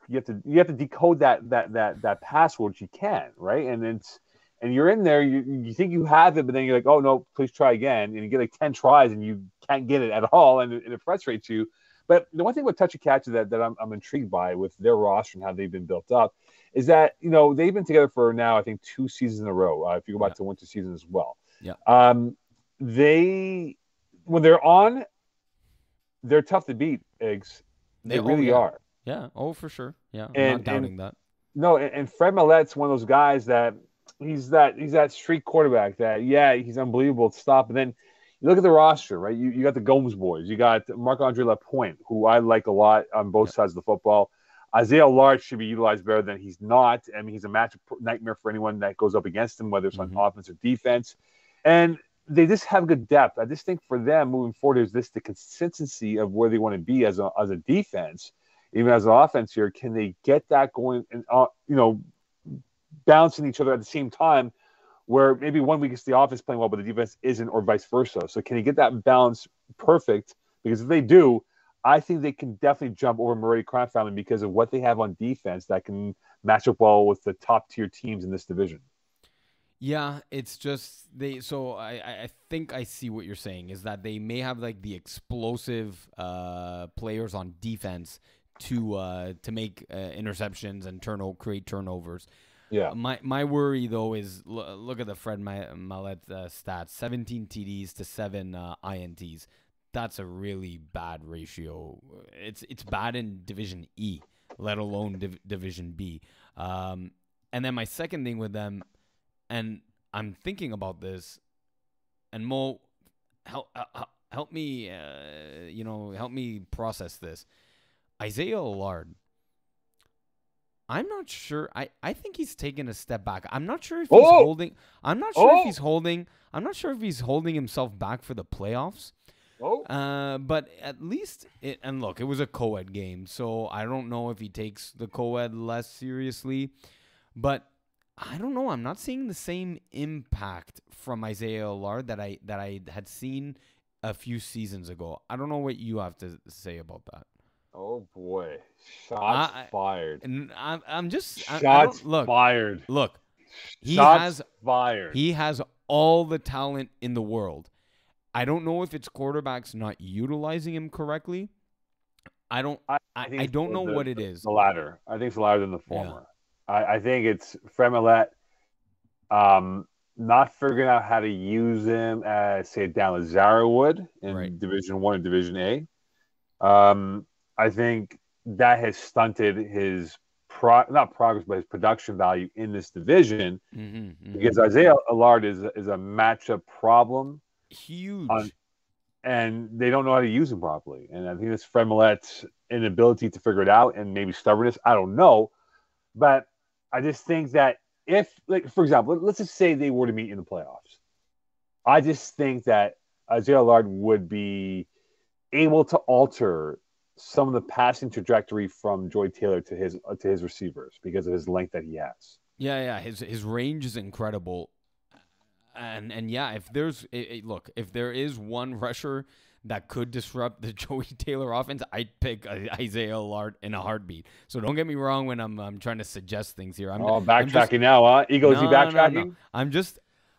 you have to decode that password which you can, right? And you're in there, you think you have it, but then you're like, oh no, please try again, and you get like 10 tries and you can't get it at all, and it frustrates you. But the one thing with touch and catch that I'm intrigued by with their roster and how they've been built up is that they've been together for now I think 2 seasons in a row. If you go back to winter season as well, they when they're on, they're tough to beat. Eggs, they really are. Yeah, for sure. Yeah, I'm not doubting that. No, and Fred Millette's one of those guys that he's that street quarterback that he's unbelievable to stop, and then. You look at the roster, right? You got the Gomes boys. You got Marc-Andre Lapointe, who I like a lot on both sides of the football. Isaiah Large should be utilized better than he's not. I mean, he's a matchup nightmare for anyone that goes up against him, whether it's on offense or defense. And they just have good depth. I just think for them moving forward is the consistency of where they want to be as a defense, even as an offense here. Can they get that going and balancing each other at the same time? Where maybe 1 week it's the offense playing well, but the defense isn't, or vice versa. So can he get that balance perfect? Because if they do, I think they can definitely jump over Moretti Crime Family because of what they have on defense that can match up well with the top tier teams in this division. Yeah, it's just So I think I see what you're saying is that they may have like the explosive players on defense to make interceptions and create turnovers. Yeah. My worry though is look at the Fred Mallette stats: 17 TDs to 7 INTs. That's a really bad ratio. It's bad in Division E, let alone Division B. And then my second thing with them, and I'm thinking about this, and Mo, help me, help me process this. Isaiah Allard. I'm not sure. I think he's taken a step back. I'm not sure if he's holding. I'm not sure if he's holding. I'm not sure if he's holding himself back for the playoffs. But at least and look, it was a co-ed game, so I don't know if he takes the co-ed less seriously. But I don't know. I'm not seeing the same impact from Isaiah Allard that I had seen a few seasons ago. I don't know what you have to say about that. Oh boy! Shots fired. And I'm just shots fired. Look, he fired. He has all the talent in the world. I don't know if it's quarterbacks not utilizing him correctly. I don't know what it is. The latter. I think it's the latter than the former. Yeah. I think it's Fred Millette not figuring out how to use him as, say, Dan Lazaro would in Division I and Division A. I think that has stunted his not progress, but his production value in this division because Isaiah Allard is a matchup problem. Huge. And they don't know how to use him properly. And I think it's Fred Millette's inability to figure it out and maybe stubbornness. I don't know. But I just think that if, like, for example, let's just say they were to meet in the playoffs. I just think that Isaiah Allard would be able to alter some of the passing trajectory from Joy Taylor to his receivers because of his length that he has. Yeah. His range is incredible. And yeah, if there is one rusher that could disrupt the Joey Taylor offense, I'd pick Isaiah Allard in a heartbeat. So don't get me wrong when I'm trying to suggest things here. Backtracking now, huh? Is he backtracking? No.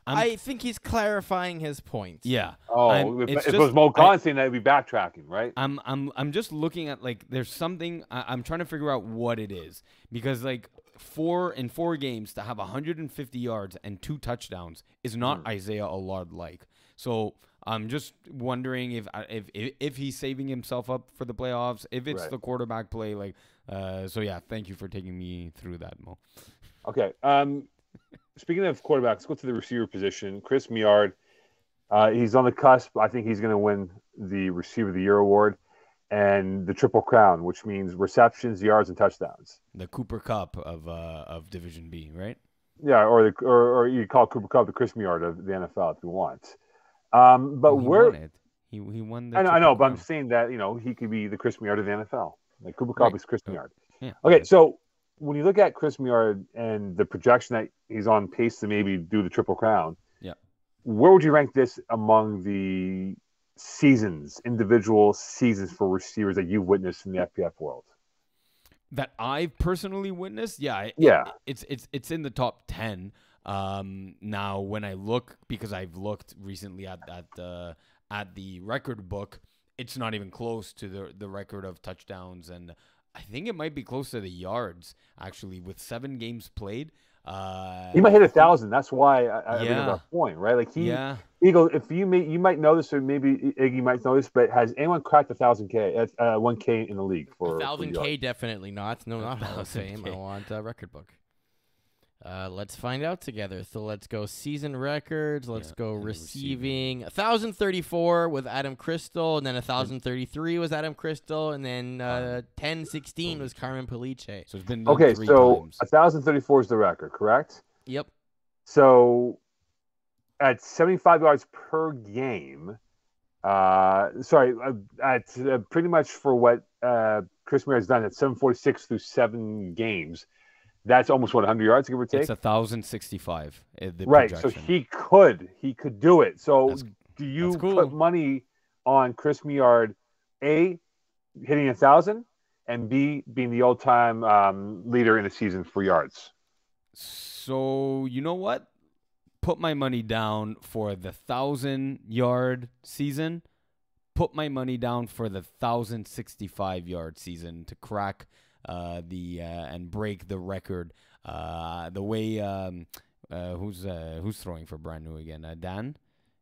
I think he's clarifying his point. Yeah. If it was Mo Constant, that'd be backtracking, right? I'm just looking at, like, there's something I'm trying to figure out what it is because, like, four games to have 150 yards and 2 touchdowns is not Isaiah Allard like. So I'm just wondering if he's saving himself up for the playoffs, if it's the quarterback play. Like, so yeah, thank you for taking me through that, Mo. Okay. Speaking of quarterbacks, let's go to the receiver position. Chris Miard, he's on the cusp. I think he's going to win the Receiver of the Year award and the Triple Crown, which means receptions, yards, and touchdowns. The Cooper Cup of Division B, right? Yeah, or you call Cooper Cup the Chris Miard of the NFL if you want. But he where won it. He won the I know, but Crown. I'm saying that he could be the Chris Miard of the NFL. Like Cooper Cup is Chris Miard. Yeah. Okay, so when you look at Chris Miard and the projection that he's on pace to maybe do the Triple Crown, where would you rank this among the individual seasons for receivers that you've witnessed in the FPF world? That I've personally witnessed, it's in the top 10. Now when I look, because I've looked recently at the record book, it's not even close to the record of touchdowns, and I think it might be close to the yards actually with 7 games played. He might hit 1,000. That's why I bring up that point, right? Like Eagle, if you might know this, or maybe Iggy might know this, but has anyone cracked 1,000K, 1K in the league for 1,000K? Definitely not. No, not Hall of Fame. I want a record book. Let's find out together. So let's go season records. Let's go receiving. 1,034 with Adam Crystal, and then 1,033 was Adam Crystal, and then 1,016 was Carmen Palice. So it's been done okay. 3 So times. 1,034 is the record, correct? Yep. So at 75 yards per game, at pretty much for what Chris Miard has done at 746 through 7 games. That's almost 100 yards, give or take. It's 1,065. Right, projection. so he could do it. So do you put money on Chris Miard, A, hitting 1,000, and B, being the all-time leader in a season for yards? So you know what? Put my money down for the 1,000-yard season. Put my money down for the 1,065-yard season to crack and break the record. The way who's throwing for brand new again? Dan?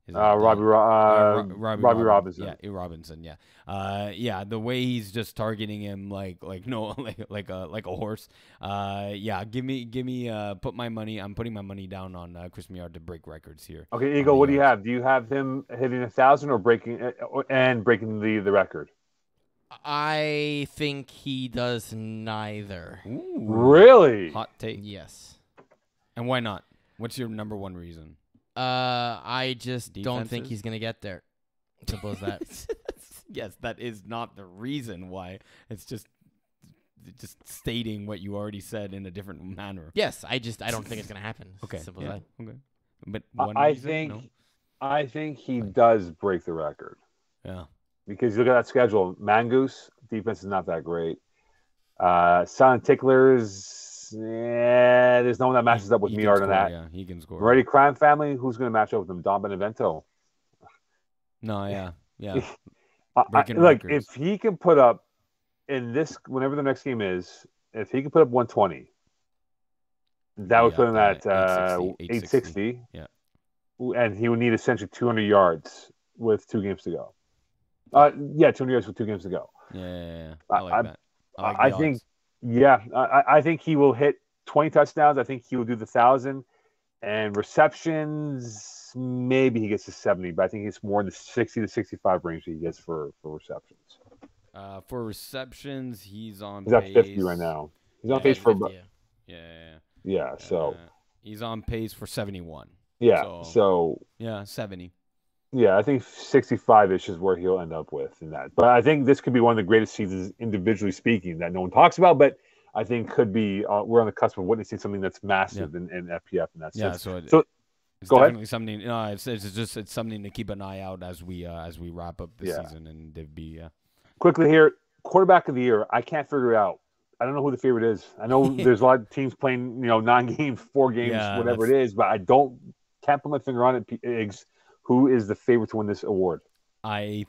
Robbie Robinson. Yeah, Robinson. Yeah. The way he's just targeting him like a horse. Give me. Put my money. I'm putting my money down on Chris Miard to break records here. Okay, Eagle. What do you have? Do you have him hitting 1,000 or breaking the record? I think he does neither. Ooh, really? Hot take. Yes. And why not? What's your number one reason? I just don't think he's gonna get there. Simple as that. Yes, that is not the reason why. It's just stating what you already said in a different manner. Yes, I don't think it's gonna happen. Okay. Simple as that. Okay. But I think he does break the record. Yeah. Because you look at that schedule, Mongoose defense is not that great. Silent Ticklers, there's no one that matches up with Miard on that. Yeah, he can score. Ready Crime Family, who's going to match up with them? Don Benevento. No, yeah. Look, if he can put up in this, whenever the next game is, if he can put up 120, that would put him at 860. Yeah. And he would need essentially 200 yards with 2 games to go. 200 yards with 2 games to go. Yeah. I like that. I think, I think he will hit 20 touchdowns. I think he will do the 1,000. And receptions, maybe he gets to 70, but I think it's more in the 60 to 65 range that he gets for receptions. For receptions, he's at 50 right now. He's on pace for 50, yeah. So he's on pace for 71. Yeah. So 70. Yeah, I think 65-ish is where he'll end up with in that. But I think this could be one of the greatest seasons, individually speaking, that no one talks about. But I think could be we're on the cusp of witnessing something that's massive in FPF in that sense. So it's go definitely ahead. something. No, it's something to keep an eye out as we wrap up the season, and they'd be quickly here. Quarterback of the year, I can't figure it out. I don't know who the favorite is. I know there's a lot of teams playing 9 games, 4 games, whatever it is, but I can't put my finger on it. Iggs. Who is the favorite to win this award? I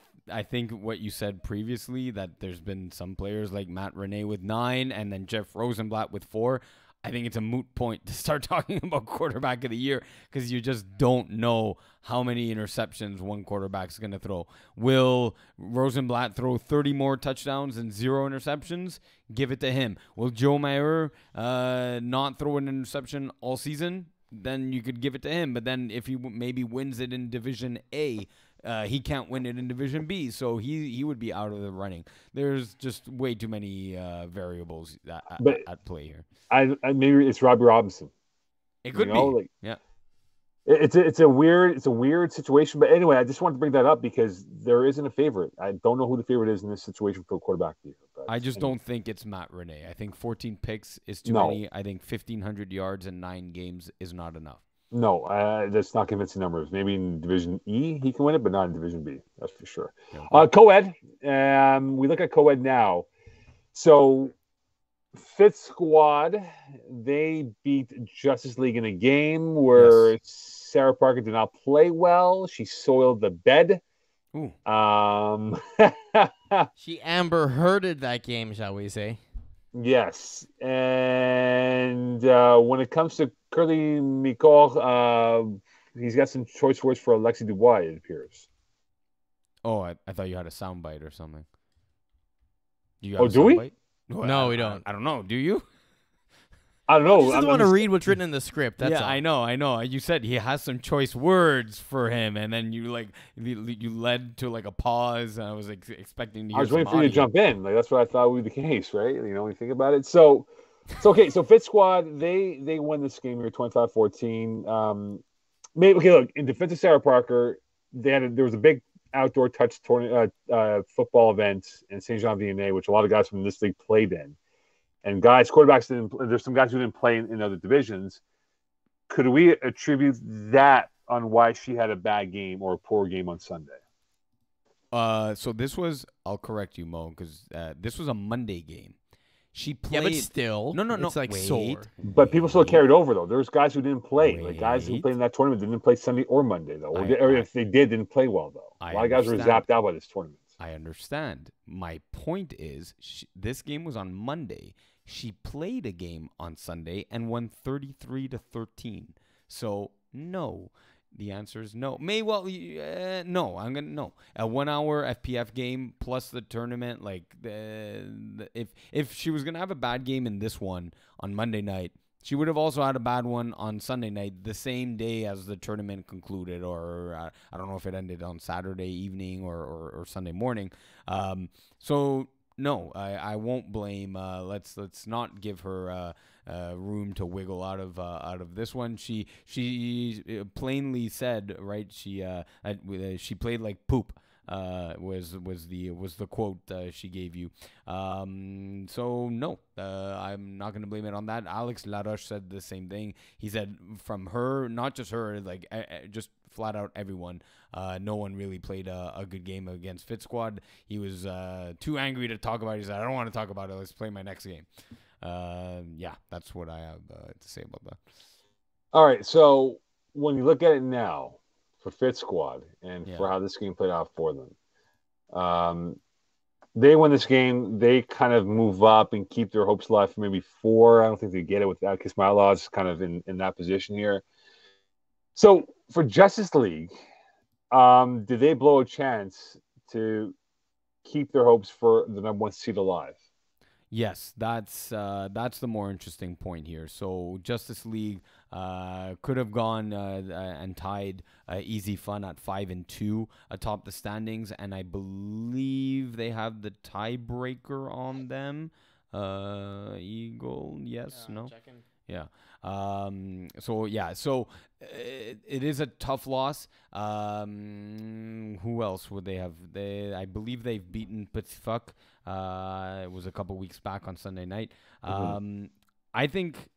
think what you said previously, that there's been some players like Matt Rene with 9 and then Jeff Rosenblatt with 4. I think it's a moot point to start talking about quarterback of the year because you just don't know how many interceptions one quarterback's going to throw. Will Rosenblatt throw 30 more touchdowns and 0 interceptions? Give it to him. Will Joe Mayer not throw an interception all season? Then you could give it to him. But then if he maybe wins it in Division A, he can't win it in Division B, so he would be out of the running. There's just way too many variables at play here. I maybe it's Robbie Robinson. It could be. Like, yeah. It's a weird situation. But anyway, I just wanted to bring that up because there isn't a favorite. I don't know who the favorite is in this situation for a quarterback here. I just don't think it's Matt Rene. I think 14 picks is too many. I think 1,500 yards in 9 games is not enough. No, that's not convincing numbers. Maybe in Division E he can win it, but not in Division B. That's for sure. Yeah. Co-ed. We look at co-ed now. So Fifth Squad, they beat Justice League in a game where Sarah Parker did not play well. She soiled the bed. Ooh. She Amber Hearded that game, shall we say? Yes. And when it comes to Curly Mikor, he's got some choice words for Alexi Dubois, it appears. Oh, I thought you had a soundbite or something. Do we? No, we don't. I don't know. Do you? I don't know. I just want to read what's written in the script. That's all. I know. You said he has some choice words for him, and then you led to like a pause. And I was expecting to hear I was waiting for audio. you to jump in. Like that's what I thought would be the case, right? You know, when you think about it. So okay. So Fifth Squad, they won this game here, 25-14. Okay, look, in defense of Sarah Parker, there was a big outdoor touch tournament, football event in Saint Jean Vianney, which a lot of guys from this league played in. And quarterbacks there's some guys who didn't play in other divisions. Could we attribute that on why she had a bad game or a poor game on Sunday? So this was, I'll correct you, Mo, because this was a Monday game. She played. Yeah, but still. No. It's like sore. But people still carried over, though. There's guys who didn't play. Like guys who played in that tournament didn't play Sunday or Monday, though. Or if they didn't play well, though. A lot of guys were zapped out by this tournament. I understand. My point is, this game was on Monday. She played a game on Sunday and won 33-13. So no, the answer is no. No. I'm gonna no. A 1 hour FPF game plus the tournament. Like if she was gonna have a bad game in this one on Monday night, she would have also had a bad one on Sunday night, the same day as the tournament concluded, or I don't know if it ended on Saturday evening or Sunday morning. So no, I won't blame. Let's not give her room to wiggle out of this one. She plainly said, right? She played like poop. Was the quote she gave you. So no, I'm not going to blame it on that. Alex Laroche said the same thing. He said from her, not just her, like just flat out everyone. No one really played a good game against Fit Squad. He was too angry to talk about it. He said, I don't want to talk about it. Let's play my next game. Yeah, that's what I have to say about that. All right, so when you look at it now, for Fit Squad and for how this game played out for them. They win this game. They kind of move up and keep their hopes alive for maybe 4. I don't think they get it without Kismailov kind of in that position here. So for Justice League, did they blow a chance to keep their hopes for the number 1 seed alive? Yes, that's the more interesting point here. So Justice League could have gone and tied Easy Fun at 5-2 atop the standings, and I believe they have the tiebreaker on them. Eagle, yes, no, checking. Yeah. So it is a tough loss. Who else would they have? I believe they've beaten Petit-Fuck. It was a couple weeks back on Sunday night. I think,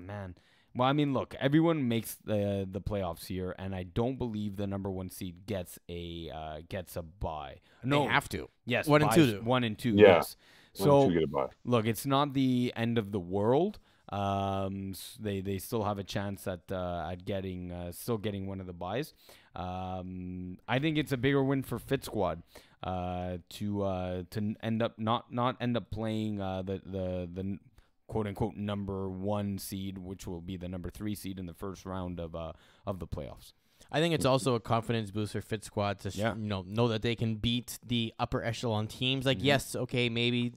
man. Well, I mean, look, everyone makes the playoffs here, and I don't believe the number 1 seed gets a bye. No, they have to. Yes, 1 and 2 do. 1 and 2. Yeah. Yes. So get a bye. Look, it's not the end of the world. They still have a chance at getting one of the buys. I think it's a bigger win for Fit Squad to end up not end up playing the quote unquote number 1 seed, which will be the number 3 seed in the first round of the playoffs. I think it's also a confidence booster fit squad to Yeah. know that they can beat the upper echelon teams. Like, yes, okay, maybe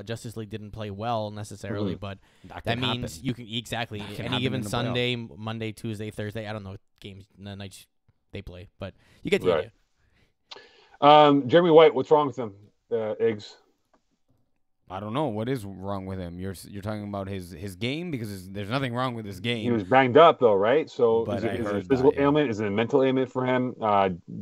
Justice League didn't play well necessarily, but that means you can exactly any given Sunday, Monday, Tuesday, Thursday. I don't know games the nights they play, but you get the idea. Jeremy White, what's wrong with him? Iggs. I don't know what is wrong with him. You're talking about his game, because there's nothing wrong with his game. He was banged up though, right? So but is it a physical ailment? Is it a mental ailment for him?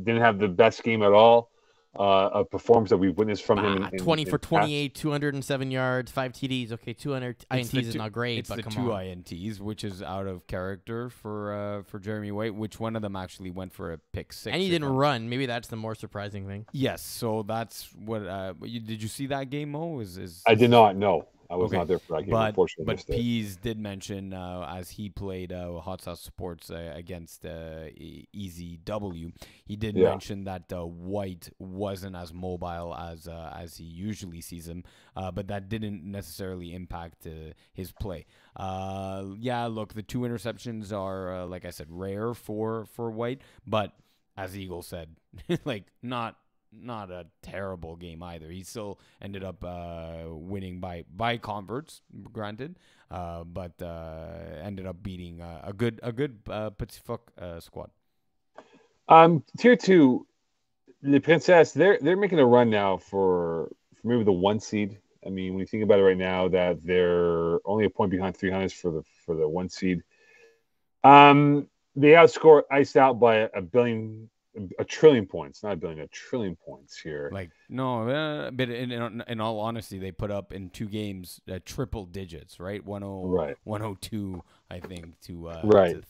Didn't have the best game at all. A performance that we've witnessed from him. 20 for 28, 207 yards, 5 TDs. Okay, 200 INTs is not great, but come on. It's the 2 INTs, which is out of character for Jeremy White, which one of them actually went for a pick 6. And he didn't run. Maybe that's the more surprising thing. Yes, so that's what. Did you see that game, Mo? I did not know. I was not there for that game, unfortunately. But Pease did mention, as he played Hot Sauce Sports against Easy W, he did mention that White wasn't as mobile as he usually sees him, but that didn't necessarily impact his play. Look, the 2 interceptions are, like I said, rare for White, but as Eagle said, like not a terrible game either. He still ended up winning by converts, granted, but ended up beating a good Petit Fuck squad. Tier 2, the Princess, they're making a run now for maybe the 1 seed. I mean, when you think about it right now, that they're only a point behind 300 for the 1 seed. They outscore Iced Out by a trillion points, not a billion, a trillion points here. Like, no, but in all honesty, they put up in 2 games triple digits, right? 102, I think, to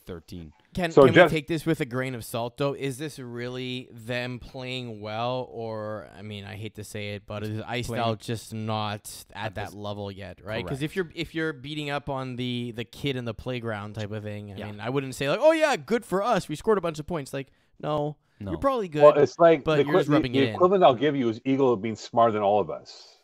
13. Can we take this with a grain of salt, though? Is this really them playing well, or, I mean, I hate to say it, but is Iced Out just not at that level yet, right? Because if you're beating up on the kid in the playground type of thing, I mean, I wouldn't say like, oh yeah, good for us, we scored a bunch of points. Like, no. You're probably good. Well, it's like but you're just rubbing it in. The equivalent I'll give you is Eagle being smarter than all of us.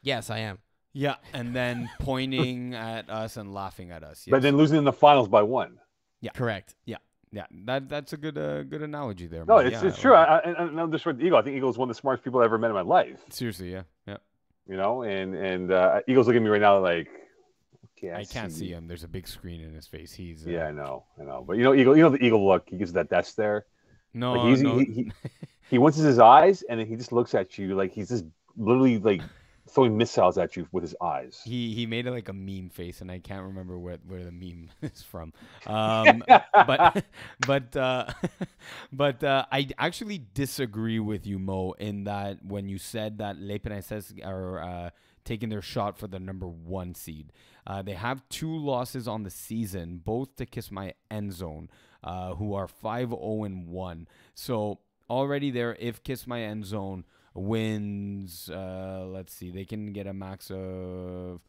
Yes, I am. Yeah, and then pointing at us and laughing at us. Yes. But then losing in the finals by 1. Yeah, correct. Yeah. That's a good analogy there. No, it's true. I'm just with Eagle. I think Eagle is one of the smartest people I ever met in my life. Seriously, yeah. You know, and Eagle's looking at me right now like, I can't see him. There's a big screen in his face. He's I know. But Eagle, the Eagle look. He gives that desk there. No, like he winces his eyes, and then he just looks at you like he's just literally like throwing missiles at you with his eyes. He made it like a meme face, and I can't remember where the meme is from. But I actually disagree with you, Mo, in that when you said that Les Princesses are taking their shot for the number 1 seed. They have 2 losses on the season, both to Kiss My End Zone, who are 5-0-1. So already there, if Kiss My End Zone wins, let's see, they can get a max of...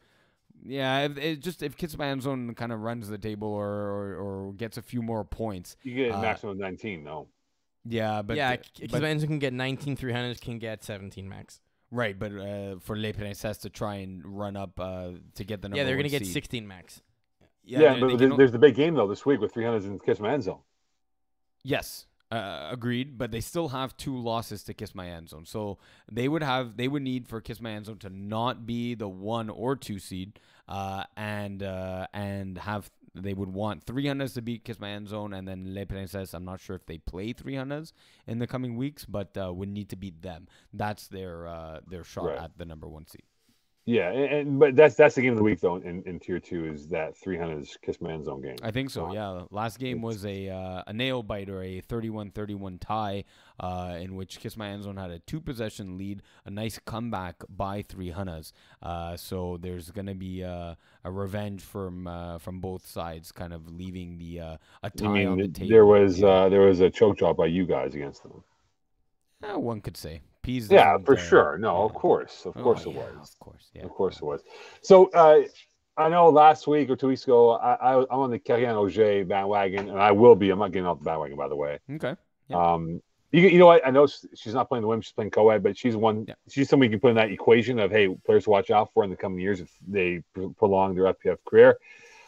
Yeah, if Kiss My End Zone kind of runs the table or gets a few more points. You get a maximum of 19, no? Yeah, but... Yeah, Kiss My End Zone can get 19, 300 can get 17 max. Right, but for Les Princesses to try and run up to get the number 1 they're going to get seed. 16 max. Yeah, but there's the big game, though, this week with 300 in Kiss My End Zone. Yes, agreed, but they still have 2 losses to Kiss My End Zone. So they would need for Kiss My End Zone to not be the 1 or 2 seed and they would want 300s to beat Kiss My End Zone, and then Les Princesses, I'm not sure if they play 300s in the coming weeks, but would need to beat them. That's their shot at the number 1 seed. Yeah, but that's the game of the week though in Tier 2 is that 300's Kiss My End Zone game. I think so. Yeah, last game was a nail biter, a 31-31 tie, in which Kiss My End Zone had a 2-possession lead, a nice comeback by 300's. So there's gonna be a revenge from both sides, kind of leaving a tie on the table. There was a choke job by you guys against them. One could say. Pease for sure. No, of course it was. Of course it was. So I know last week or 2 weeks ago, I'm on the Carrière Auger bandwagon, and I will be. I'm not getting off the bandwagon, by the way. Okay. Yeah. You know what? I know she's not playing the women; she's playing co-ed, but she's one. Yeah. She's somebody you can put in that equation of hey, players to watch out for in the coming years if they prolong their FPF career.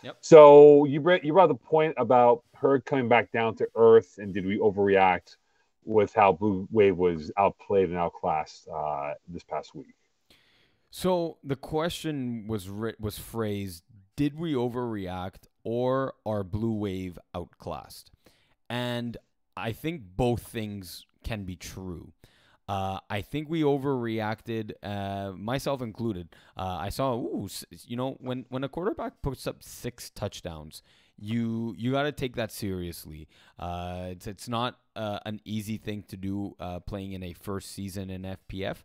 Yep. So you brought the point about her coming back down to earth, and did we overreact with how Blue Wave was outplayed and outclassed this past week? So the question was phrased: did we overreact, or are Blue Wave outclassed? And I think both things can be true. I think we overreacted, myself included. I saw, when a quarterback puts up 6 touchdowns, you got to take that seriously. It's not an easy thing to do playing in a first season in FPF.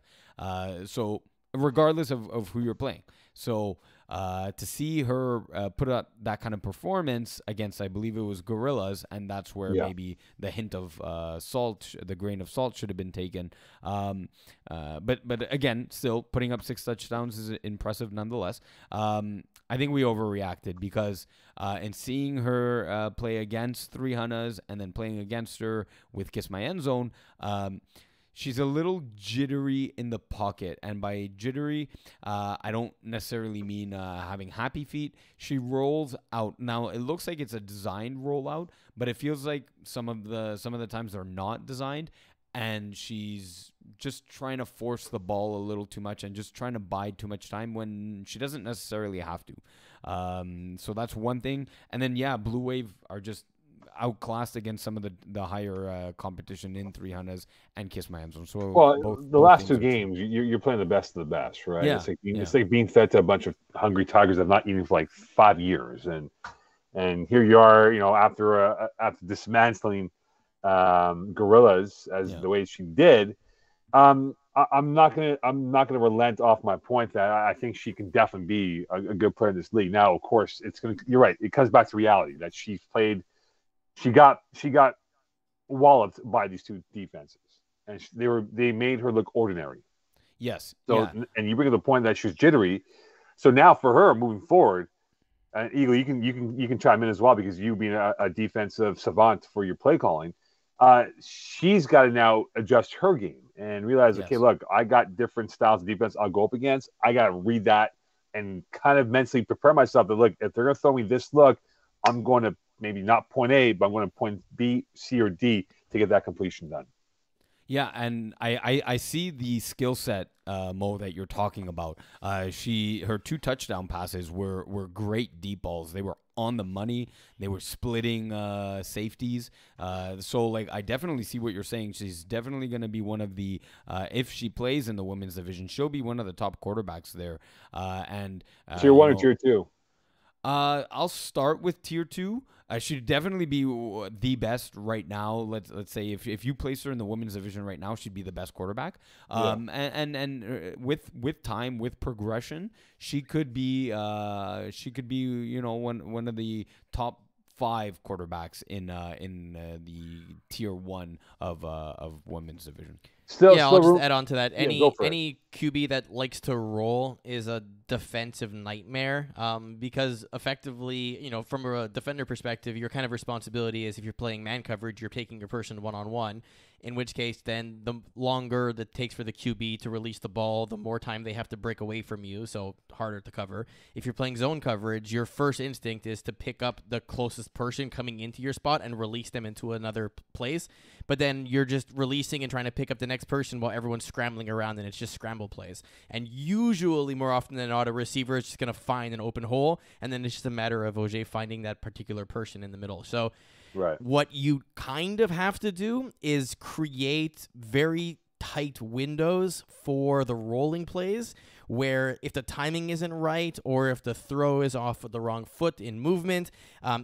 So regardless of who you're playing. So to see her put up that kind of performance against, I believe it was Gorillas, and that's where maybe the hint of salt, the grain of salt should have been taken. But again, still putting up 6 touchdowns is impressive nonetheless. I think we overreacted because in seeing her play against 300s and then playing against her with Kiss My End Zone, she's a little jittery in the pocket. And by jittery, I don't necessarily mean having happy feet. She rolls out. Now, it looks like it's a designed rollout, but it feels like some of the times they're not designed. And she's just trying to force the ball a little too much and just trying to bide too much time when she doesn't necessarily have to. So that's one thing. And then, Blue Wave are just outclassed against some of the higher competition in 300s and Kiss My End Zone. So the last 2 games, you're playing the best of the best, right? Yeah, it's like being fed to a bunch of hungry tigers that have not eaten for like 5 years, and here you are, after dismantling Gorillas as the way she did. I'm not gonna relent off my point that I think she can definitely be a good player in this league. Now, of course, you're right. It comes back to reality that she's played. She got walloped by these 2 defenses, and they made her look ordinary. Yes. So, and you bring up the point that she's jittery. So now for her moving forward, and Eagle, you can chime in as well because you being a defensive savant for your play calling, she's got to now adjust her game and realize, okay, look, I got different styles of defense I'll go up against. I got to read that and kind of mentally prepare myself that look, if they're going to throw me this look, I'm going to maybe not point A, but I'm going to point B, C, or D to get that completion done. Yeah, and I see the skill set, Mo, that you're talking about. Her 2 touchdown passes were great deep balls. They were on the money. They were splitting safeties. So I definitely see what you're saying. She's definitely going to be one of the if she plays in the women's division, she'll be one of the top quarterbacks there. Tier 1 or Tier 2? I'll start with Tier 2. She'd definitely be the best right now. Let's say if you place her in the women's division right now, she'd be the best quarterback. And with time, with progression, she could be one of the top 5 quarterbacks in the Tier 1 of women's division. I'll just add on to that. Any QB that likes to roll is a defensive nightmare because effectively, from a defender perspective, your kind of responsibility is if you're playing man coverage, you're taking your person one-on-one, in which case then the longer that takes for the QB to release the ball, the more time they have to break away from you, so harder to cover. If you're playing zone coverage, your first instinct is to pick up the closest person coming into your spot and release them into another place, but then you're just releasing and trying to pick up the next person while everyone's scrambling around, and it's just scramble plays. And usually, more often than not, a receiver is just going to find an open hole, and then it's just a matter of OJ finding that particular person in the middle. So what you kind of have to do is create very tight windows for the rolling plays where if the timing isn't right or if the throw is off of the wrong foot in movement,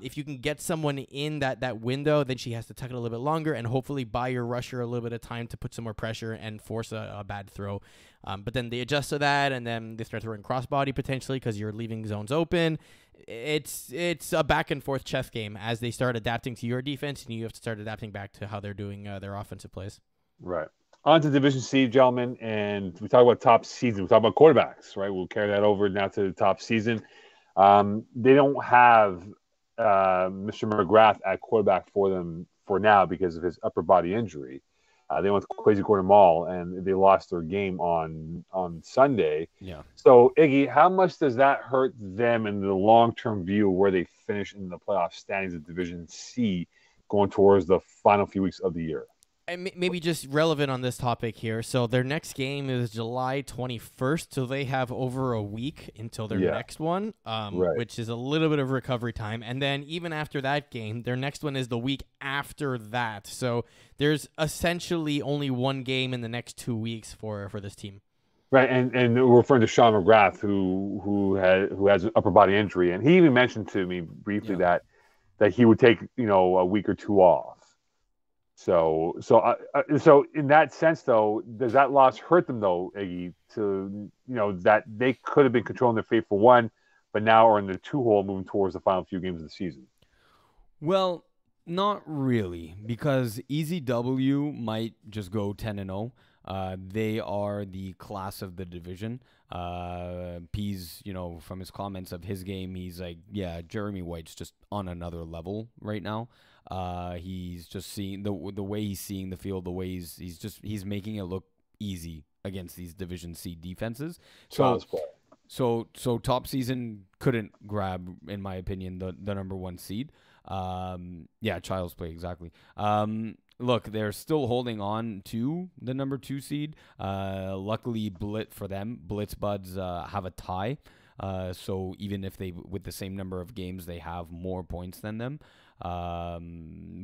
if you can get someone in that window, then she has to tuck it a little bit longer and hopefully buy your rusher a little bit of time to put some more pressure and force a bad throw. But then they adjust to that, and then they start throwing crossbody potentially because you're leaving zones open. It's a back and forth chess game as they start adapting to your defense, and you have to start adapting back to how they're doing their offensive plays. Right. On to Division C, gentlemen, and we talk about top season. We talk about quarterbacks, right? We'll carry that over now to the top season. They don't have Mr. McGrath at quarterback for them for now because of his upper body injury. They went to Quasi Gordon Mall and they lost their game on Sunday. Yeah. So Iggy, how much does that hurt them in the long term view where they finish in the playoff standings of Division C, going towards the final few weeks of the year? And maybe just relevant on this topic here. So their next game is July 21st, so they have over a week until their next one, Right. which is a little bit of recovery time. And then even after that game, their next one is the week after that. So there's essentially only one game in the next 2 weeks for this team. Right, and we're referring to Sean McGrath, who has an upper body injury, and he even mentioned to me briefly that he would take a week or two off. So in that sense, though, does that loss hurt them though, Iggy? To that they could have been controlling their fate for one, but now are in the two hole moving towards the final few games of the season. Well, not really, because EZW might just go 10-0. They are the class of the division. P's, from his comments of his game, he's like, yeah, Jeremy White's just on another level right now. He's just seeing the way he's seeing the field, the way he's making it look easy against these Division C defenses. So top season couldn't grab, in my opinion, the number one seed. Child's play, exactly. Look, they're still holding on to the number 2 seed. Luckily, for them, Blitz Buds have a tie. So even if with the same number of games, they have more points than them.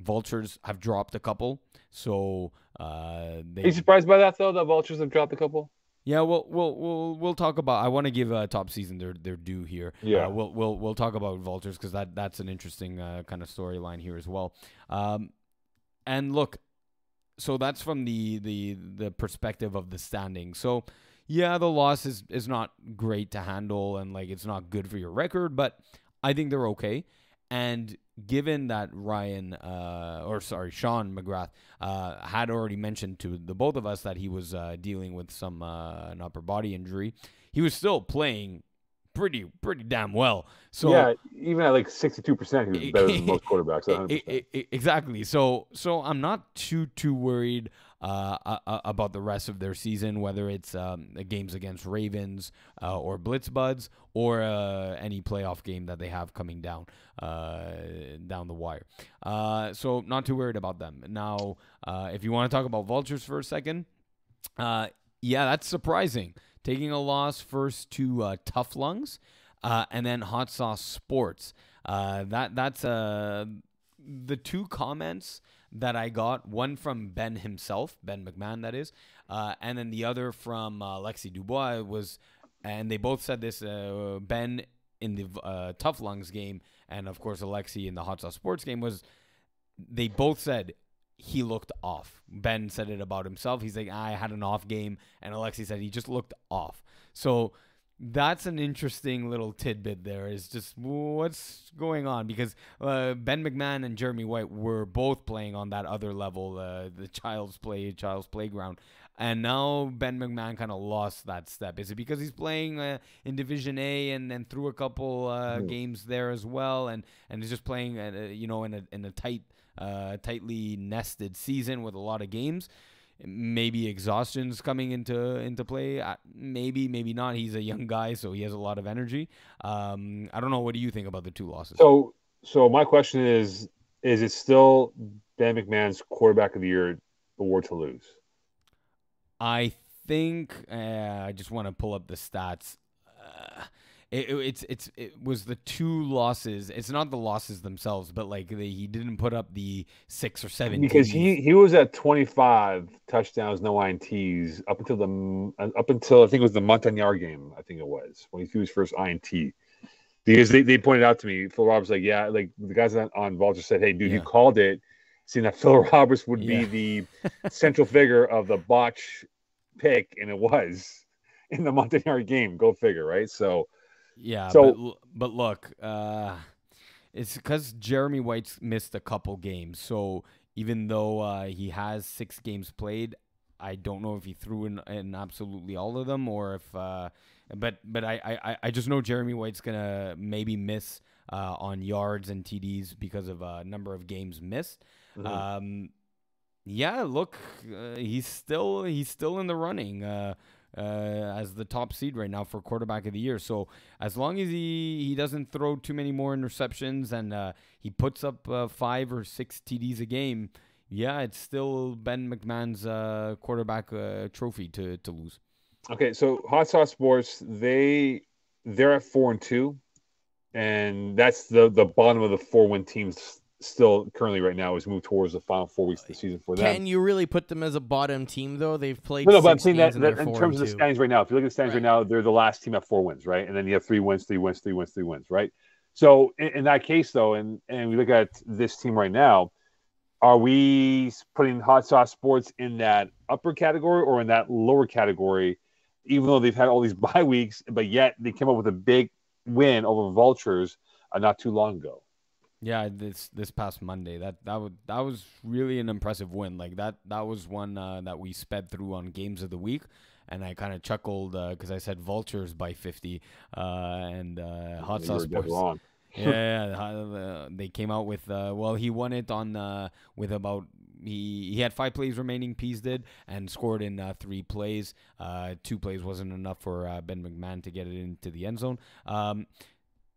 Vultures have dropped a couple. So Are you surprised by that though? The Vultures have dropped a couple. Yeah, we'll talk about. I want to give top season their due here. Yeah, we'll talk about Vultures because that's an interesting kind of storyline here as well. And look, so that's from the perspective of the standing. So yeah, the loss is not great to handle and like it's not good for your record, but I think they're okay. And given that Sean McGrath had already mentioned to the both of us that he was dealing with an upper body injury, he was still playing pretty damn well. So yeah, even at like 62%, he was better than most quarterbacks. 100%. Exactly. So I'm not too worried about the rest of their season, whether it's games against Ravens or Blitz Buds or any playoff game that they have coming down the wire. So not too worried about them. Now, if you want to talk about Vultures for a second, that's surprising. Taking a loss first to Tough Lungs and then Hot Sauce Sports. That's the two comments that I got, one from Ben himself, Ben McMahon, that is, and then the other from Alexi Dubois and they both said this, Ben in the Tough Lungs game, and of course Alexi in the Hot Sauce Sports game, they both said he looked off. Ben said it about himself. He's like, I had an off game, and Alexi said he just looked off. So that's an interesting little tidbit there, is just what's going on, because Ben McMahon and Jeremy White were both playing on that other level, the child's playground, and now Ben McMahon kind of lost that step. Is it because he's playing in Division A and then threw a couple games there as well, and is just playing in a tightly nested season with a lot of games? Maybe exhaustion's coming into play. Maybe not. He's a young guy, so he has a lot of energy. I don't know. What do you think about the two losses? So my question is it still Ben McMahon's quarterback of the year award to lose? I think I just want to pull up the stats. It was the two losses. It's not the losses themselves, but like he didn't put up the 6 or 7 because he was at 25 touchdowns, no INTs up until I think it was the Montagnard game. I think it was when he threw his first INT. Because they pointed out to me, Phil Roberts, like, yeah, like the guys on Vulture said, hey, dude, you called it, seeing that Phil Roberts would be the central figure of the botch pick, and it was in the Montagnard game. Go figure, right? So. Yeah, but look, it's because Jeremy White's missed a couple games. So even though he has 6 games played, I don't know if he threw in absolutely all of them, or if. But I just know Jeremy White's gonna maybe miss on yards and TDs because of a number of games missed. Mm-hmm. Yeah, look, he's still in the running as the top seed right now for quarterback of the year. So as long as he doesn't throw too many more interceptions and he puts up 5 or 6 TDs a game, yeah, it's still Ben McMahon's quarterback trophy to lose. Okay, so Hot Sauce Sports, they're at 4-2, and that's the bottom of the 4-win teams still currently right now, is moved towards the final 4 weeks of the season for them. Can you really put them as a bottom team though? They've played No, but I'm 6 saying games that, and they're in 4 terms and of the 2. standings right now, if you look at the standings right now, they're the last team at 4 wins, right? And then you have 3 wins, 3 wins, 3 wins, 3 wins, 3 wins, right? So in that case, though, and we look at this team right now, are we putting Hot Sauce Sports in that upper category or in that lower category, even though they've had all these bye weeks, but yet they came up with a big win over Vultures not too long ago? Yeah, this past Monday, that was really an impressive win. Like that was one that we sped through on games of the week, and I kind of chuckled because I said Vultures by 50, and Hot Sauce Sports. Wrong. They came out with he won it on with about he had 5 plays remaining. Pease did, and scored in 3 plays. 2 plays wasn't enough for Ben McMahon to get it into the end zone.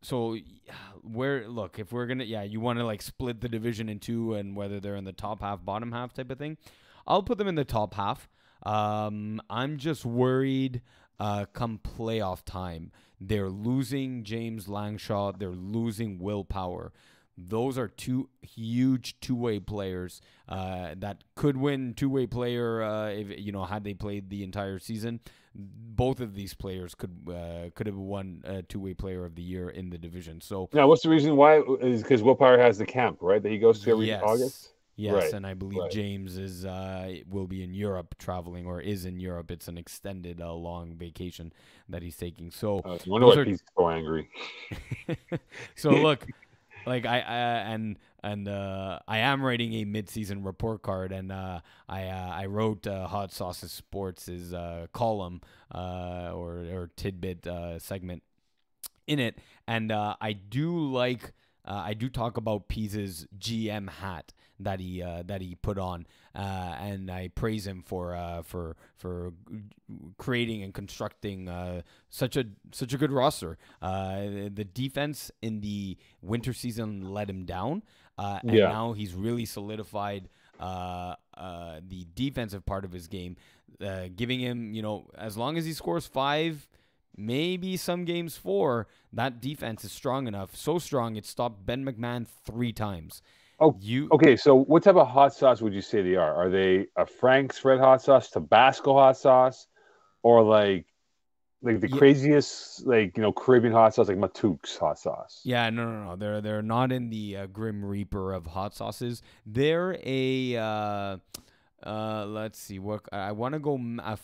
So if we're gonna, you want to like split the division in 2 and whether they're in the top half, bottom half type of thing, I'll put them in the top half. I'm just worried come playoff time. They're losing James Langshaw. They're losing Will Power. Those are 2 huge two-way players that could win two-way player if had they played the entire season. Both of these players could have won two-way player of the year in the division. So now, what's the reason why? Is because Will Power has the camp, right, that he goes to every August? Yes, right. And I believe James will be in Europe traveling, or is in Europe. It's an extended long vacation that he's taking. So I wonder why he's so angry. So look, like I am writing a mid-season report card, and I wrote Hot Sauce Sports' column or tidbit segment in it, and I do talk about Pease's GM hat that he put on, and I praise him for creating and constructing such a good roster. The defense in the winter season let him down, and now he's really solidified the defensive part of his game, giving him, as long as he scores 5. Maybe some games 4, that defense is strong enough. So strong, it stopped Ben McMahon 3 times. Okay, so what type of hot sauce would you say they are? Are they a Frank's red hot sauce, Tabasco hot sauce, or like the craziest, Caribbean hot sauce, like Matuke's hot sauce? Yeah, no. They're not in the Grim Reaper of hot sauces. They're a... let's see. What I want to go a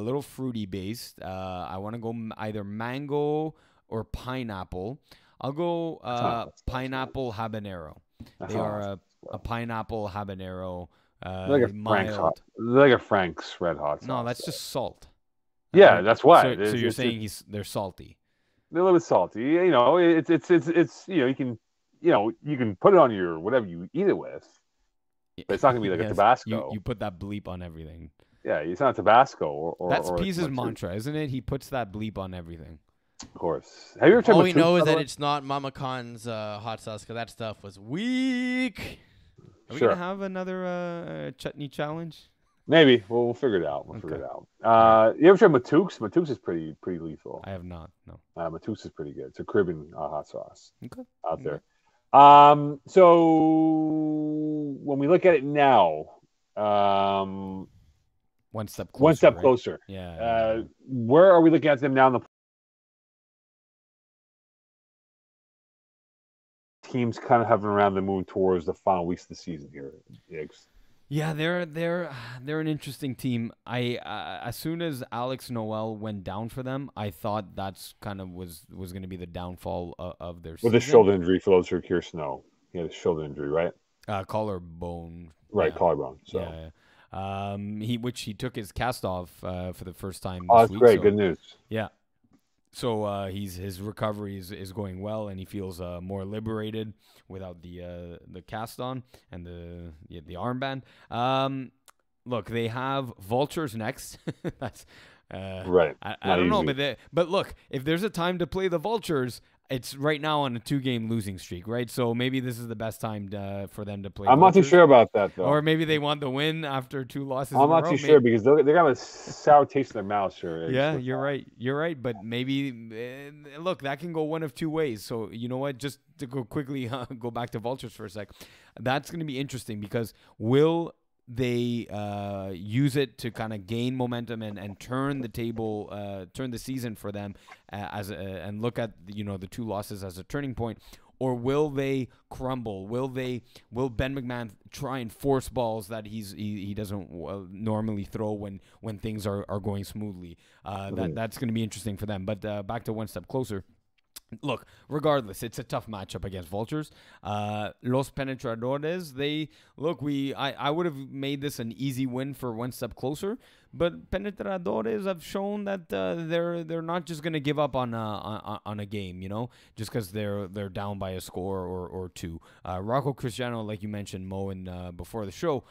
little fruity based. I want to go either mango or pineapple. I'll go pineapple habanero. They are a pineapple habanero. Like a Frank's red hot sauce. No, that's just salt. Yeah, that's why. So you're saying they're salty. They're a little bit salty. It's you can put it on your whatever you eat it with. But it's not gonna be like a Tabasco. You put that bleep on everything. Yeah, it's not Tabasco or that's Pease's like mantra, isn't it? He puts that bleep on everything. Of course. Have you ever tried All we know is that it's not Mama Khan's hot sauce, because that stuff was weak. Are we gonna have another chutney challenge? Maybe. We'll figure it out. Figure it out. You ever tried Matuke's? Matuke's is pretty lethal. I have not. No. Matuke's is pretty good. It's a Caribbean hot sauce out there. So when we look at it now, one step closer. One step closer. Yeah. Where are we looking at them now in the teams kind of hovering around the moon towards the final weeks of the season here, Diggs? Yeah, they're an interesting team. As soon as Alex Noel went down for them, I thought that's kind of was going to be the downfall of their season. With a shoulder injury, for those who are curious to know. He had a shoulder injury, right? Collarbone. Right, collarbone. So. Yeah. He took his cast off for the first time. Oh, that's great. So, good news. Yeah. So his recovery is going well, and he feels more liberated without the cast on and the armband. Look, they have Vultures next. That's Right. I Not don't know, easy. but look, if there's a time to play the Vultures, it's right now on a 2-game losing streak, right? So maybe this is the best time for them to play. I'm not too Vultures. sure about that though. Or maybe they want the win after 2 losses I'm in a not row. too sure because they're gonna have a sour taste in their mouths here. Yeah, you're right. You're right. But maybe, look, that can go one of two ways. So, you know what? Just to go quickly go back to Vultures for a sec. That's going to be interesting because will they use it to kind of gain momentum and turn the table, turn the season for them and look at, the 2 losses as a turning point? Or will they crumble? Will Ben McMahon try and force balls that he doesn't normally throw when things are going smoothly? That's going to be interesting for them. But back to one step closer. Look, regardless, it's a tough matchup against Vultures. Los Penetradores, I would have made this an easy win for one step closer, but Penetradores have shown that they're not just going to give up on a game, just because they're down by a score or 2. Rocco Cristiano, like you mentioned, Mo, and before the show,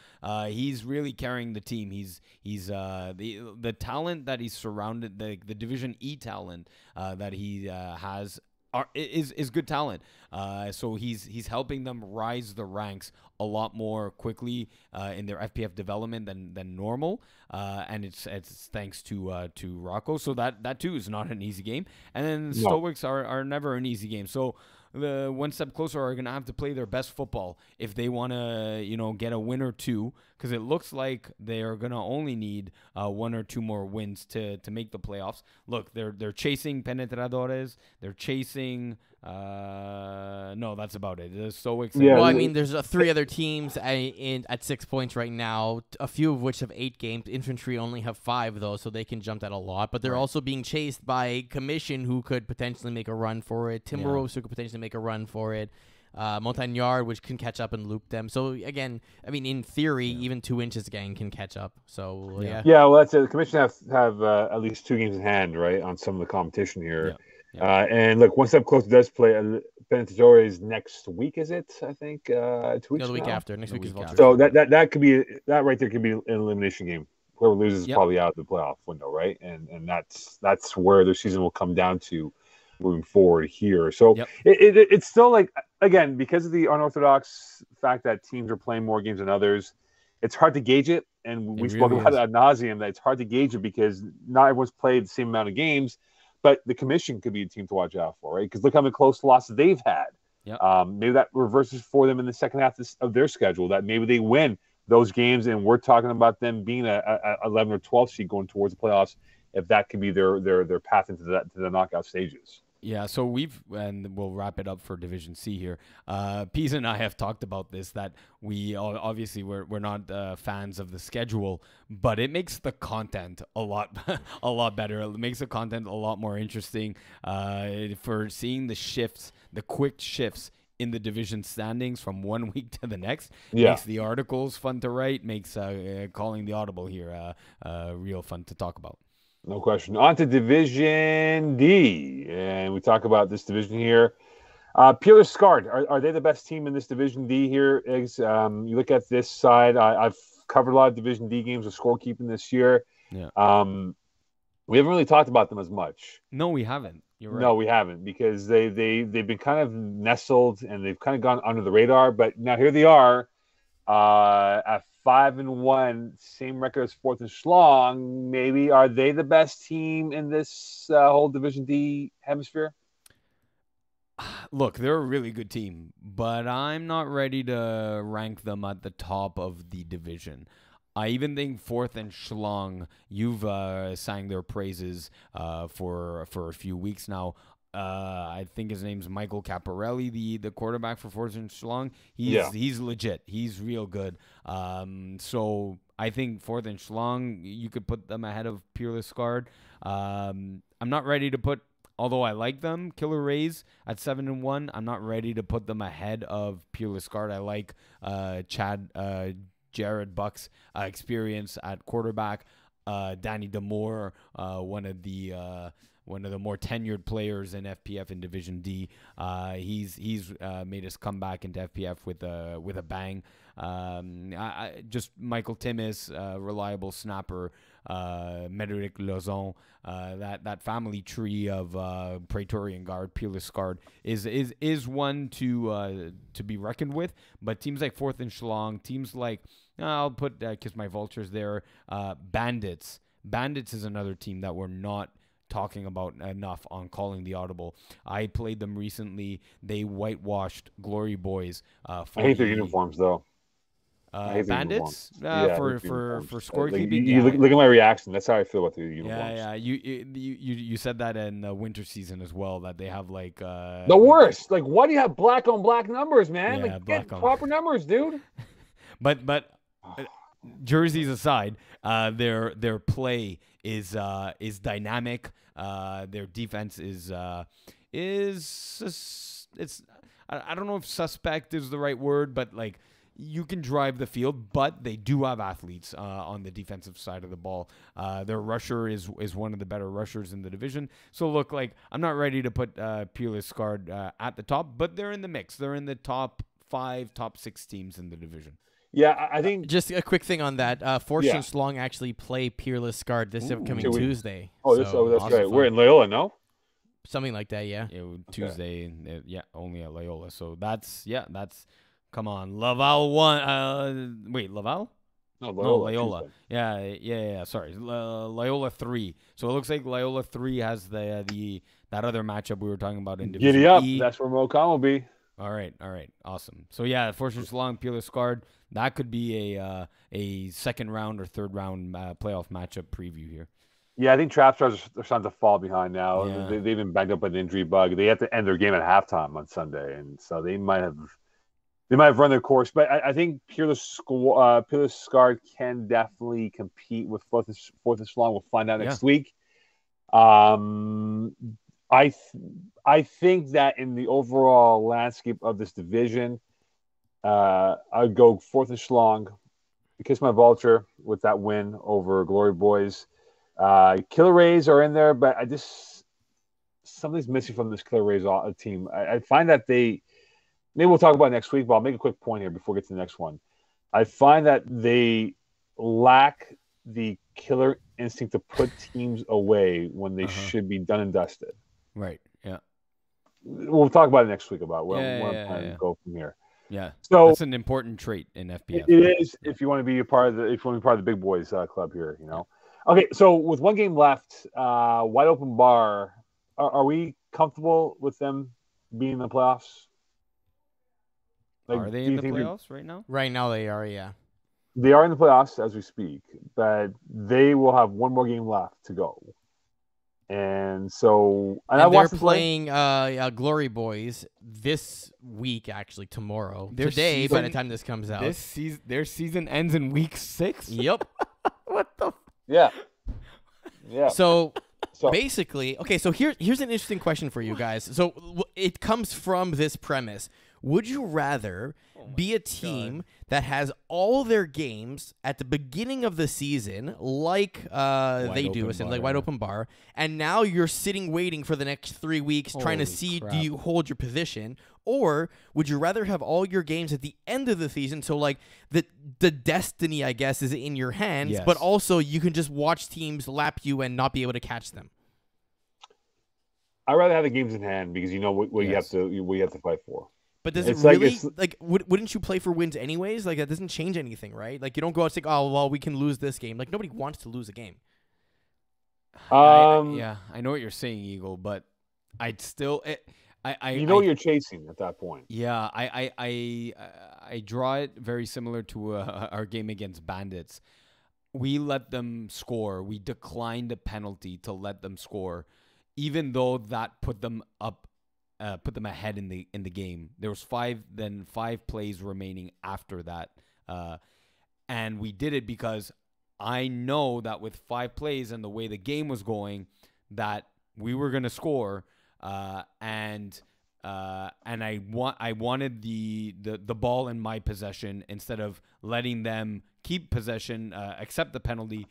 he's really carrying the team. He's the talent that he's surrounded, the Division E talent that he has. Is good talent. So he's helping them rise the ranks a lot more quickly in their FPF development than normal. And it's thanks to Rocco. So that too is not an easy game. And then Stoics are never an easy game. So the one step closer are going to have to play their best football if they want to, get a win or 2, because it looks like they are going to only need 1 or 2 more wins to make the playoffs. Look, they're chasing Penetradores. They're chasing. No, that's about it. The Stoics. Yeah. Well, I mean, there's 3 other teams at 6 points right now, a few of which have 8 games. Infantry only have 5, though, so they can jump that a lot. But they're also being chased by Commission, who could potentially make a run for it. Timberwolves, who could potentially make a run for it. Montagnard, which can catch up and loop them. So, again, I mean, in theory, even 2 inches gang can catch up. So, yeah. Yeah, well, that's it. The Commission have at least 2 games in hand, right, on some of the competition here. Yeah. And look, one step closer does play Penetratores next week, is it? I think 2 weeks. No, the week now? after. Next week is Vulture. So that could be that right there could be an elimination game. Whoever loses is probably out of the playoff window, right? And that's where their season will come down to moving forward here. So it's still like, again, because of the unorthodox fact that teams are playing more games than others, it's hard to gauge it. And we spoke about it ad nauseum that it's hard to gauge it because not everyone's played the same amount of games. But the Commission could be a team to watch out for, right? Because look how many close losses they've had. Maybe that reverses for them in the second half of their schedule. That maybe they win those games, and we're talking about them being a 11 or 12 seed going towards the playoffs. If that could be their path into to the knockout stages. Yeah, so we'll wrap it up for Division C here. Pease and I have talked about this, that we obviously we're not fans of the schedule, but it makes the content a lot better. It makes the content a lot more interesting for seeing the quick shifts in the division standings from one week to the next. Makes the articles fun to write, makes calling the Audible here real fun to talk about. No question. On to Division D, and we talk about this division here. Peerless Scarred, are they the best team in this Division D here? You look at this side. I've covered a lot of Division D games of scorekeeping this year. Yeah. We haven't really talked about them as much. No, we haven't. You're right. No, we haven't, because they've been kind of nestled and they've kind of gone under the radar. But now here they are at 5-1, same record as Fourth and Schlong. Maybe are they the best team in this whole Division D hemisphere? Look, they're a really good team, but I'm not ready to rank them at the top of the division. I even think Fourth and Schlong, you've sang their praises for a few weeks now. I think his name's Michael Caparelli, the quarterback for Fourth and Schlong. He's legit. He's real good. So I think Fourth and Schlong, you could put them ahead of Peerless Scarred. I'm not ready to put, although I like them, Killer Rays at 7-1. I'm not ready to put them ahead of Peerless Scarred. I like Jared Buck's experience at quarterback. Danny Demore, one of the more tenured players in FPF in Division D. He's made us come back into FPF with a bang. Just Michael Timmis, reliable snapper, Médéric Lozon, that family tree of Praetorian Guard, Peerless Guard is one to be reckoned with. But teams like Fourth and Schlong, teams like I'll put Kiss My Vultures there. Bandits is another team that we're not talking about enough on Calling the Audible. I played them recently. They whitewashed Glory Boys. I hate their uniforms though. Bandits for scorekeeping. You look at my reaction. That's how I feel about the uniforms. Yeah. You said that in the winter season as well, that they have like the worst. Like, why do you have black on black numbers, man? Yeah, like, get proper numbers, dude. But jerseys aside, their play is dynamic. Their defense is it's I don't know if suspect is the right word, but like, you can drive the field, but they do have athletes on the defensive side of the ball. Their rusher is one of the better rushers in the division. So look, like, I'm not ready to put Peerless Guard at the top, but they're in the mix. They're in the top 5, top 6 teams in the division. Yeah, I think just a quick thing on that. Fortune's Long actually play Peerless Guard this upcoming Tuesday. Oh, that's right. We're in Loyola, no? Something like that, yeah. Tuesday, only at Loyola. So that's come on, Laval won. Wait, Laval? No, Loyola. Yeah. Sorry, Loyola 3. So it looks like Loyola 3 has that other matchup we were talking about in Division Giddy up! E. That's where Mocom will be. All right, awesome. So yeah, Fortune's Long, Peerless Guard. That could be a second round or third round playoff matchup preview here. Yeah, I think Trap Stars are starting to fall behind now. Yeah. They've been banged up by an injury bug. They have to end their game at halftime on Sunday, and so they might have run their course. But I think Peerless Guard can definitely compete with Fourth and Schlong. We'll find out next week. I think that in the overall landscape of this division, I'd go Fourth and Schlong, Kiss My Vulture with that win over Glory Boys. Killer Rays are in there, but something's missing from this Killer Rays team. I find that maybe we'll talk about it next week, but I'll make a quick point here before we get to the next one. I find that they lack the killer instinct to put teams away when they should be done and dusted. Right. Yeah. We'll talk about it next week about where I'm planning to go from here. Yeah. So that's an important trait in FPF. It is if you want to be part of the big boys club here, you know. Okay, so with one game left, Wide Open Bar, are we comfortable with them being in the playoffs? Like, are they in the playoffs right now? Right now they are, yeah. They are in the playoffs as we speak, but they will have one more game left to go. And so they're playing Glory Boys this week, actually tomorrow. Today, by the time this comes out. Their season ends in week 6? Yep. What the? Yeah. So basically, okay, so here's an interesting question for you guys. So it comes from this premise. Would you rather be a team that has all their games at the beginning of the season, like they do, like Wide Open Bar, and now you're sitting waiting for the next 3 weeks trying to see do you hold your position, or would you rather have all your games at the end of the season, so like the destiny, I guess, is in your hands, but also you can just watch teams lap you and not be able to catch them? I'd rather have the games in hand because you know what you have to fight for. But does it really, wouldn't you play for wins anyways? Like, that doesn't change anything, right? Like, you don't go out and say, oh, well, we can lose this game. Like, nobody wants to lose a game. I know what you're saying, Eagle, but I'd still... you know what you're chasing at that point. Yeah, I draw it very similar to our game against Bandits. We let them score. We declined a penalty to let them score, even though that put them up. Put them ahead in the game. There was 5 plays remaining after that, and we did it because I know that with 5 plays and the way the game was going, that we were gonna score, and I wanted the ball in my possession instead of letting them keep possession, accept the penalty,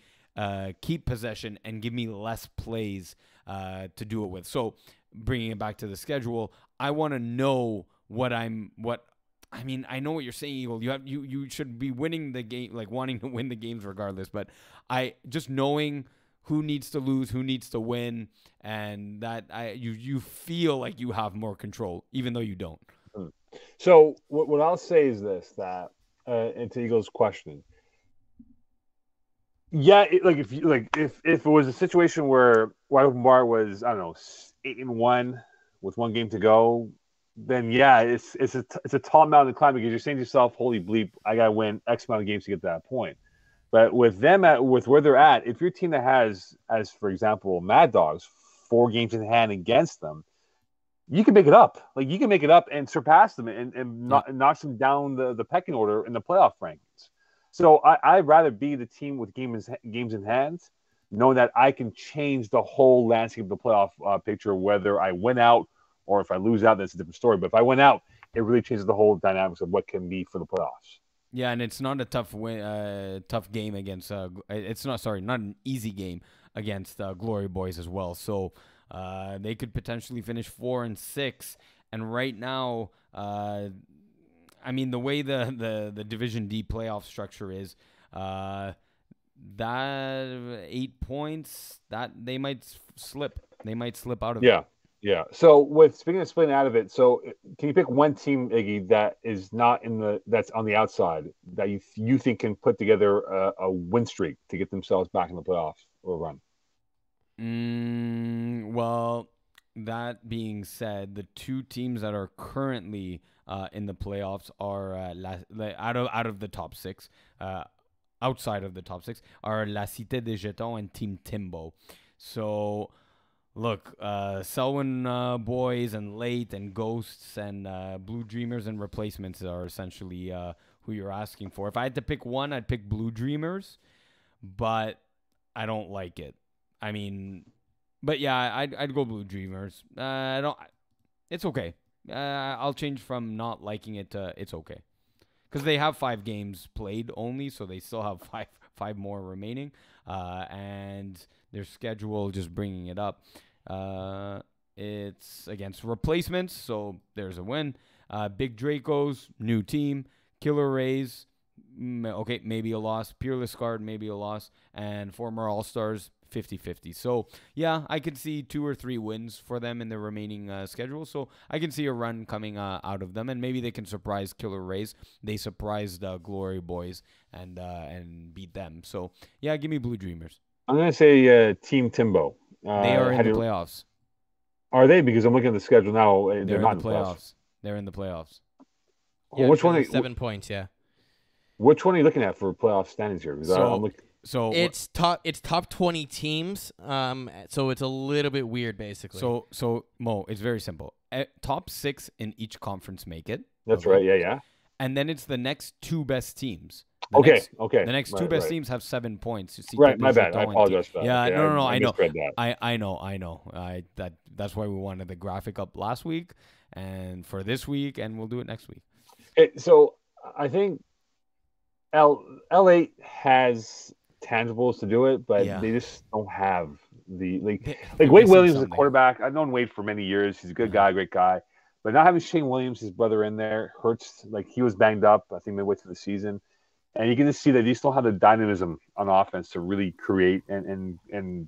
keep possession and give me less plays to do it with. So bringing it back to the schedule, I want to know I know what you're saying, Eagle. You should be winning the game, like wanting to win the games regardless. But just knowing who needs to lose, who needs to win, and that you feel like you have more control, even though you don't. So what I'll say is this: that into Eagle's question, yeah, if it was a situation where Wide Open Bar was, I don't know, 8-1 with one game to go, then yeah, it's a tall mountain to climb, because you're saying to yourself, "Holy bleep, I gotta win X amount of games to get to that point." But with where they're at, if your team that has, as for example, Mad Dogs, 4 games in hand against them, you can make it up. Like, you can make it up and surpass them and knock them down the pecking order in the playoff rankings. So I'd rather be the team with games in hand, knowing that I can change the whole landscape of the playoff picture, whether I win out or if I lose out, that's a different story. But if I win out, it really changes the whole dynamics of what can be for the playoffs. Yeah, and it's not a tough game against. It's not an easy game against Glory Boys as well. So they could potentially finish 4-6. And right now, the way the Division D playoff structure is, that 8 points, that they might slip. They might slip out of it. Yeah. So speaking of splitting out of it, so can you pick one team, Iggy, that is not that's on the outside, that you think can put together a win streak to get themselves back in the playoffs or run? Well, that being said, the 2 teams that are currently in the playoffs are out of the top 6, outside of the top 6 are La Cité des Jetons and Team Timbo. So. Look, Selwyn Boys and Late and Ghosts and Blue Dreamers and Replacements are essentially who you're asking for. If I had to pick one, I'd pick Blue Dreamers, but I don't like it. But yeah, I'd go Blue Dreamers. It's okay. I'll change from not liking it to it's okay, because they have 5 games played only, so they still have five more remaining, and their schedule just bringing it up. It's against Replacements, so there's a win. Big Dracos, new team. Killer Rays, okay, maybe a loss. Peerless Guard, maybe a loss. And former All-Stars, 50-50. So, yeah, I could see 2 or 3 wins for them in the remaining schedule. So, I can see a run coming out of them, and maybe they can surprise Killer Rays. They surprised Glory Boys and beat them. So, yeah, give me Blue Dreamers. I'm going to say Team Timbo. They are in the playoffs. Are they? Because I'm looking at the schedule now. They're not in the playoffs. They're in the playoffs. Yeah, which one? 7 points. Yeah. Which one are you looking at for playoff standings here? So it's top 20 teams. So it's a little bit weird, basically. So Mo, it's very simple. Top 6 in each conference make it. That's right. Yeah. And then it's the next 2 best teams. Okay. The next 2 best teams have 7 points. Right, my bad. I apologize for that. Yeah, okay, no. I know. That. I know. That's why we wanted the graphic up last week and for this week, and we'll do it next week. So I think L8 has tangibles to do it, but they just don't have the Wade Williams is a quarterback. I've known Wade for many years. He's a good guy, great guy. But not having Shane Williams, his brother, in there hurts. Like, he was banged up, I think, midway through the season. And you can just see that they still have the dynamism on offense to really create and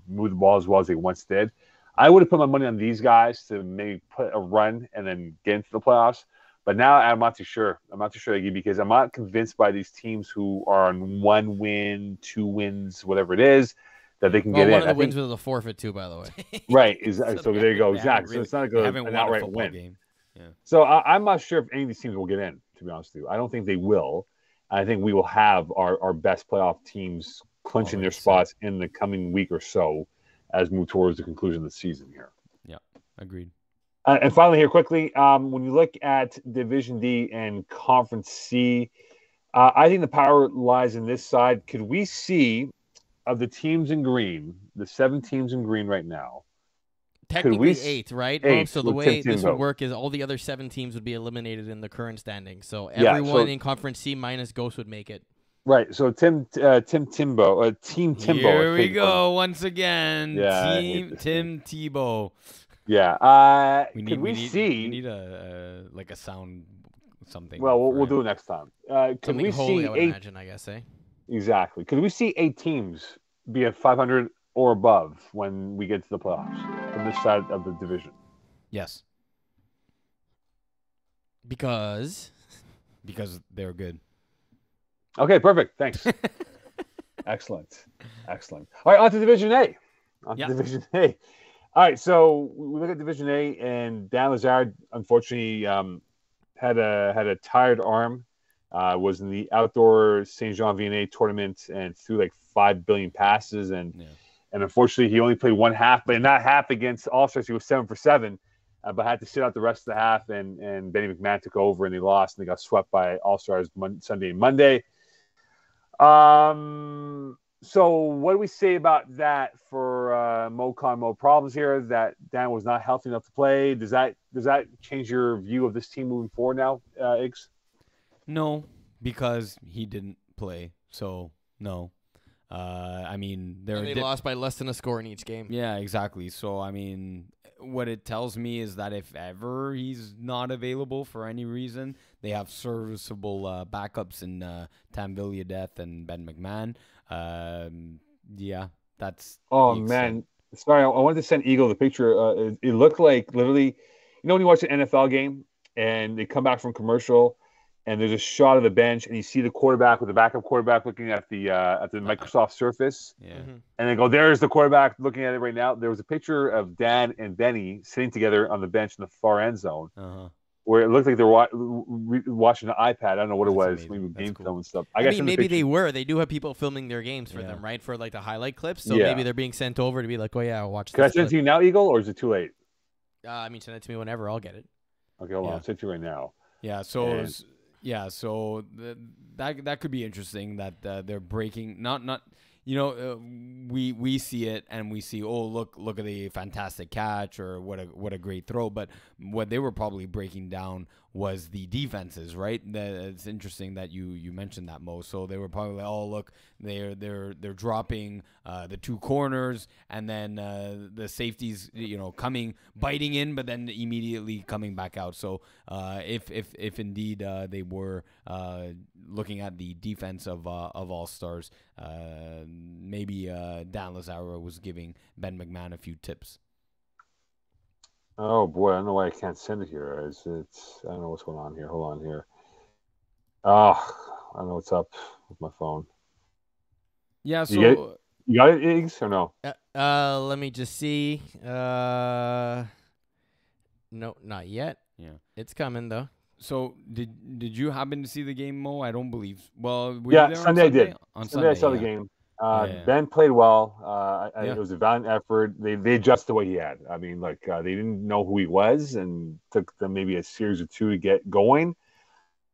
move the ball as well as they once did. I would have put my money on these guys to maybe put a run and then get into the playoffs. But now I'm not too sure. Because I'm not convinced by these teams who are on 1 win, 2 wins, whatever it is, that they can get in. One of the wins was a forfeit, too, by the way. Right. So there you go. Exactly. So it's not an outright win. Game. Yeah. So I'm not sure if any of these teams will get in, to be honest with you. I don't think they will. I think we will have our best playoff teams clinching their spots in the coming week or so as we move towards the conclusion of the season here. Yeah, agreed. And finally here, quickly, when you look at Division D and Conference C, I think the power lies in this side. Could we see, of the teams in green, the 7 teams in green right now, technically 8, right? 8, so the way this would work is all the other 7 teams would be eliminated in the current standings. So everyone in Conference C minus Ghost would make it. Right. So Tim Timbo, Team Timbo. Here we go once again. Yeah, I hate Team this Tim Tebow. Yeah. We Could need we we need we see? need a like a sound something Well, for we'll him. do it next time. Could Something we holy, I see would eight? imagine. I guess. Exactly. Could we see 8 teams be at 500 or above when we get to the playoffs from this side of the division? Yes, Because because they're good. Okay, perfect. Thanks. Excellent. Excellent. All right, on to Division A. Yeah. Division A. All right, so we look at Division A, and Dan Lazard, unfortunately, had a tired arm. Was in the outdoor Saint Jean Vianney tournament and threw like 5 billion passes, and unfortunately, he only played one half, but in that half against All Stars, he was 7 for 7. But had to sit out the rest of the half, and Benny McMahon took over, and they lost, and they got swept by All Stars Sunday and Monday. So what do we say about that for Mo problems here? That Dan was not healthy enough to play. Does that change your view of this team moving forward now, Iggs? No, because he didn't play. So no. I mean, they lost by less than a score in each game. Yeah, exactly. So I mean, what it tells me is that if ever he's not available for any reason, they have serviceable backups in Tam Death and Ben McMahon. Yeah, that's. Oh man, sorry, I wanted to send Eagle the picture. It looked like literally, when you watch an NFL game and they come back from commercial, and there's a shot of the bench, and you see the quarterback with the backup quarterback looking at the Microsoft Surface. Yeah. Mm-hmm. And they go, there's the quarterback looking at it right now. There was a picture of Dan and Benny sitting together on the bench in the far end zone, where it looked like they were watching an iPad. I don't know what it was, amazing. maybe game Cool. film and stuff. I mean, maybe they were. They do have people filming their games for them, right? For like the highlight clips. So maybe they're being sent over to be like, oh yeah, I'll watch. Can I send it to you now, Eagle, or is it too late? I mean, send it to me whenever. I'll get it. Okay, hold on. I'll send it to you right now. Yeah. So. So that could be interesting that they're breaking not we see it and we see, oh, look at the fantastic catch or what a great throw, but what they were probably breaking down was the defenses, right? It's interesting that you mentioned that, Mo. So they were probably like, oh, look, they're dropping the two corners, and then the safeties biting in, but then immediately coming back out. So if indeed they were looking at the defense of All Stars, maybe Dan Lazaro was giving Ben McMahon a few tips. Oh boy, I don't know why I can't send it here. It's I don't know what's going on here. Hold on here. Oh, I don't know what's up with my phone. Yeah, so you got it, Iggs, or no? Let me just see. No, not yet. Yeah, it's coming though. So did you happen to see the game, Mo? I don't believe. Well, Sunday I did. On Sunday I saw the game. Ben played well. It was a valiant effort. They adjusted to what he had. I mean, they didn't know who he was, and took them maybe a series or two to get going.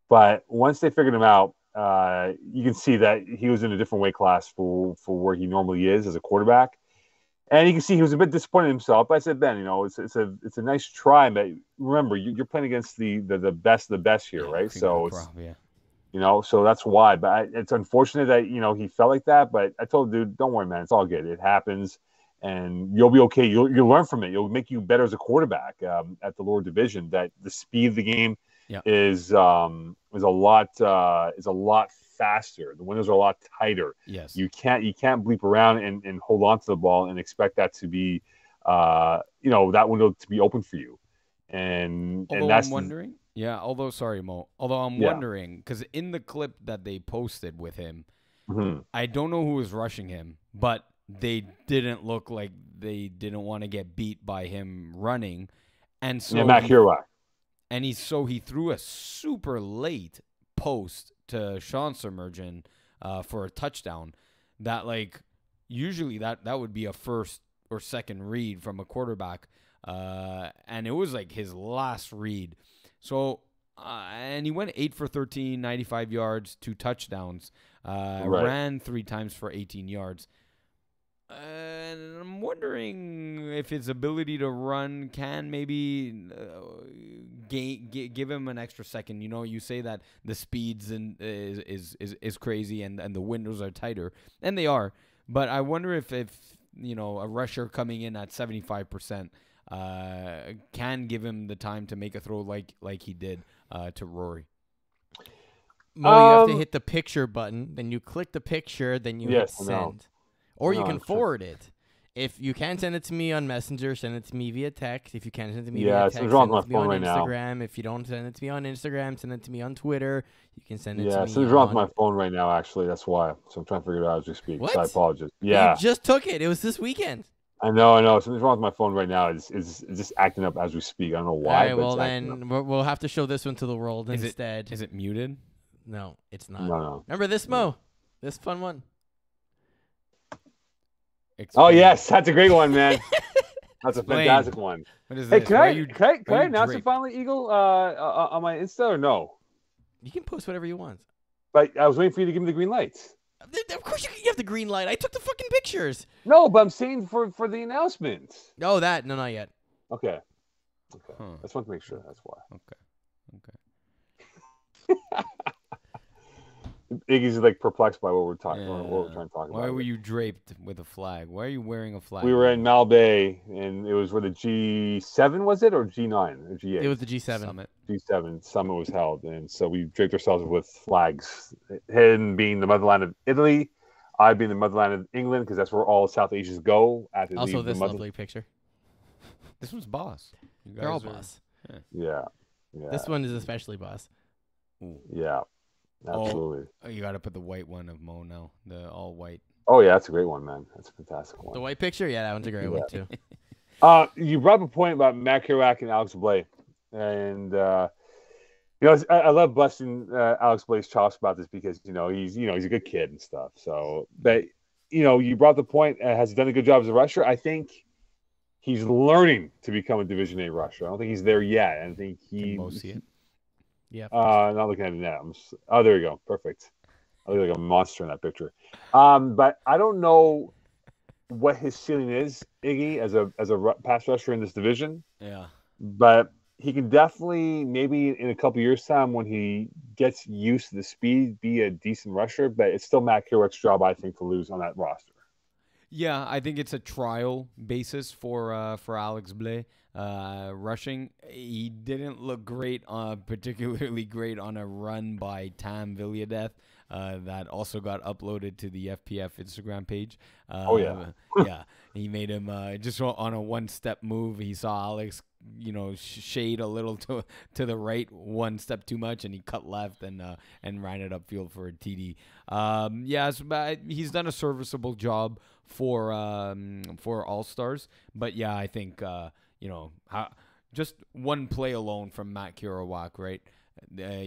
But once they figured him out, you can see that he was in a different weight class for where he normally is as a quarterback. And you can see he was a bit disappointed in himself. But I said, Ben, it's a nice try, but remember, you're playing against the best of the best here, right? So it's. So that's why. But it's unfortunate that, he felt like that. But I told the dude, don't worry, man. It's all good. It happens. And you'll be okay. You'll learn from it. It'll make you better as a quarterback at the lower division. That the speed of the game is a lot faster. The windows are a lot tighter. Yes. You can't bleep around and hold on to the ball and expect that to be that window to be open for you. And that's I'm wondering. Yeah, sorry, Mo. I'm wondering, because in the clip that they posted with him, I don't know who was rushing him, but they didn't look like they didn't want to get beat by him running. And so Matt Kerouac. And he threw a super late post to Sean Surmergen for a touchdown that, usually that would be a first or second read from a quarterback. And it was his last read. So, and he went 8 for 13, 95 yards, 2 touchdowns, ran 3 times for 18 yards. And I'm wondering if his ability to run can maybe give him an extra second. You know, you say that the speeds and is crazy and the windows are tighter, and they are. But I wonder if a rusher coming in at 75% can give him the time to make a throw like he did to Rory. Mo, you have to hit the picture button, then you click the picture, then you hit send. Or you can forward it. If you can't send it to me on Messenger, send it to me via text. If you can't send it to me via text, send it to me on Instagram. If you don't send it to me on Instagram, send it to me on Twitter. You can send it to me something's wrong with my phone right now, actually. That's why. So I'm trying to figure it out as we speak. What? So I apologize. Yeah. You just took it. It was this weekend. I know. Something's wrong with my phone right now. It's just acting up as we speak. I don't know why. All right, well, then we'll have to show this one to the world instead. Is it muted? No, it's not. No. Remember this, Mo? This fun one. Oh yes, that's a great one, man. That's a fantastic one. What is hey, this? can I announce it finally, Eagle, on my Insta or no? You can post whatever you want. But I was waiting for you to give me the green lights. Of course you can give the green light. I took the fucking pictures. No, but I'm saying for the announcement. Oh, that? No, not yet. Okay. Huh. I just want to make sure. That's why. Okay. Iggy's like perplexed by what we're talking, what we're trying to talk about. Why were you draped with a flag? Why are you wearing a flag? We were in Malbay, and it was where the G7 was it, or G9 or G8? It was the G7 summit. G7 summit was held, and so we draped ourselves with flags. Him being the motherland of Italy, I being the motherland of England, because that's where all South Asians go. Also, this lovely picture. This one's boss. They're all boss. Yeah. This one is especially boss. Ooh. Yeah. Absolutely. Oh, you got to put the white one of Mo now. The all white. Oh yeah, that's a great one, man. That's a fantastic one. The white picture, yeah, that one's a great one too. You brought up a point about Matt Kerouac and Alex Blay, and I love busting Alex Blay's chops about this because he's a good kid and stuff. So, but you brought the point. Has he done a good job as a rusher? I think he's learning to become a Division A rusher. I don't think he's there yet. I think he. Yeah. Not looking at it now. There you go. Perfect. I look like a monster in that picture. But I don't know what his ceiling is, Iggy, as a pass rusher in this division. Yeah. But he can definitely, maybe in a couple years' time, when he gets used to the speed, be a decent rusher. But it's still Matt Kerouac's job, I think, to lose on that roster. Yeah, I think it's a trial basis for Alex Blay. Rushing, he didn't look great, particularly great on a run by Tam Villiadeth that also got uploaded to the FPF Instagram page. Yeah, he made him just on a one-step move. He saw Alex, shade a little to the right, one step too much, and he cut left and ran it upfield for a TD. But he's done a serviceable job for All-Stars, but yeah, I think. Just one play alone from Matt Kerouac, right?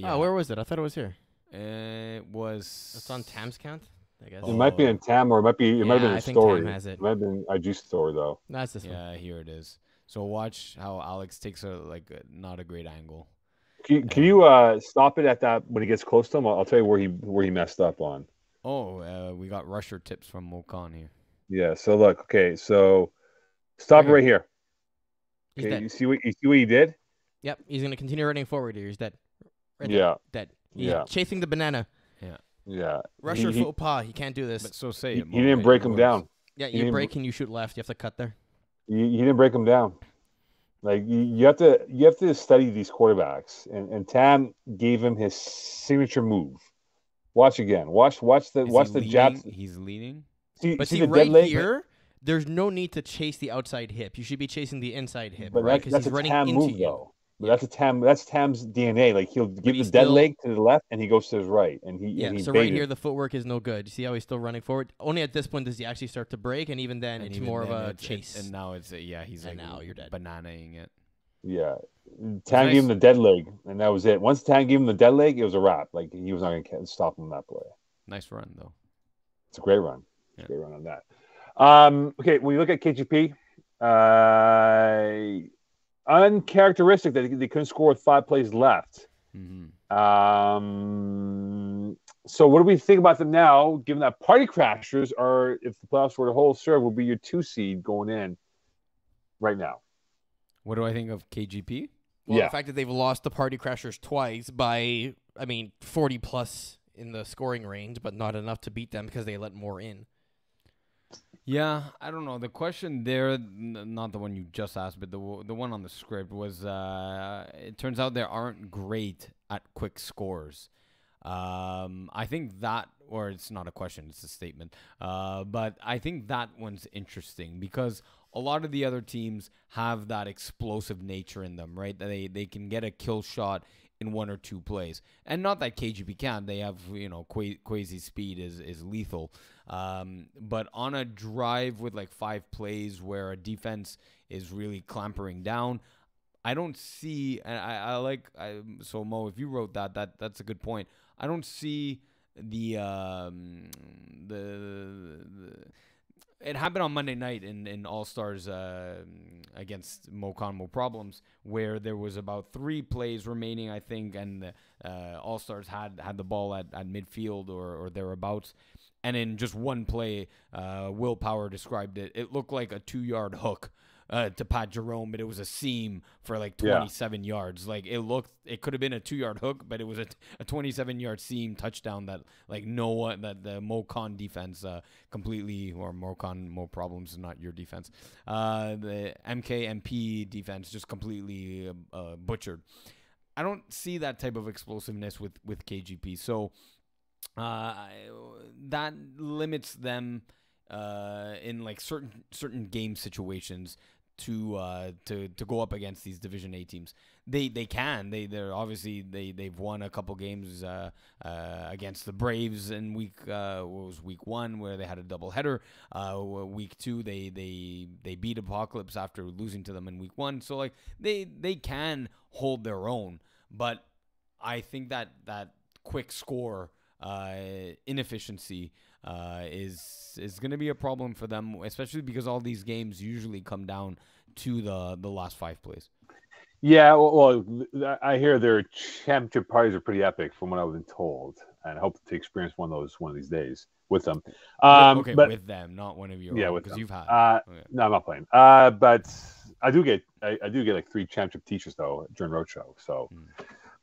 Oh, where was it? I thought it was here. It was. It's on Tam's count, I guess. It might be in Tam, or it might have been a story. Tam has it. It might have been IG's story though. That's this one. Yeah, here it is. So watch how Alex takes not a great angle. Can you stop it at that when he gets close to him? I'll tell you where he messed up on. We got rusher tips from Mokan here. Yeah. So look. Okay. So stop right here. Okay, He's you see what he did? Yep, he's gonna continue running forward here. He's dead. Dead. He's chasing the banana. Yeah. Rusher faux pas. He can't do this. But so say he it. He didn't break him down. Yeah, you break and you shoot left. You have to cut there. He didn't break him down. Like you have to study these quarterbacks, and Tam gave him his signature move. Watch again. Watch the jab. He's leaning. See the right dead leg here. There's no need to chase the outside hip. You should be chasing the inside hip, but right? Because he's running Tam into move, you. Though. But that's Tam's DNA. Like he'll give the dead leg to the left, and he goes to his right, and he. So right here, the footwork is no good. You see how he's still running forward? Only at this point does he actually start to break, and even then, it's more of a chase. And now it's he's and now you're dead. Bananaing it. Yeah, Tam gave him the dead leg, and that was it. Once Tam gave him the dead leg, it was a wrap. Like he was not going to stop him that play. Nice run though. It's a great run. Yeah. Great run on that. Okay, when you look at KGP, uncharacteristic that they couldn't score with 5 plays left. Mm-hmm. So what do we think about them now, given that Party Crashers are, if the playoffs were to hold serve, will be your 2 seed going in right now? What do I think of KGP? Well, the fact that they've lost the Party Crashers twice by, 40 plus in the scoring range, but not enough to beat them because they let more in. Yeah, I don't know. The question there, not the one you just asked, but the one on the script was, it turns out they aren't great at quick scores. I think that, or it's not a question, it's a statement. But I think that one's interesting because a lot of the other teams have that explosive nature in them, right? They can get a kill shot in 1 or 2 plays. And not that KGP can't. They have, Quasi's speed is lethal. But on a drive with like 5 plays where a defense is really clampering down, I don't see, and so Mo, if you wrote that's a good point. I don't see it happened on Monday night in All-Stars against MoCon Mo Problems, where there was about 3 plays remaining, I think, and All-Stars had the ball at midfield or thereabouts. And in just one play, Will Power described it. It looked like a 2-yard hook to Pat Jerome, but it was a seam for like 27 yards. Like it could have been a 2-yard hook, but it was a 27-yard seam touchdown that like that the MoCon defense completely, or MoCon Mo Problems is not your defense. The MKMP defense just completely butchered. I don't see that type of explosiveness with KGP. So that limits them in like certain game situations to go up against these Division A teams. They're obviously they've won a couple games against the Braves in week 1 where they had a doubleheader. Week 2 they beat Apocalypse after losing to them in week 1. So like they can hold their own, but I think that quick score inefficiency is going to be a problem for them, especially because all these games usually come down to the last 5 plays. Yeah, well, I hear their championship parties are pretty epic, from what I've been told, and I hope to experience one of these days with them. But with them, not one of your own, because you've had. No, I'm not playing. But I do get like 3 championship t-shirts though during Roadshow. So,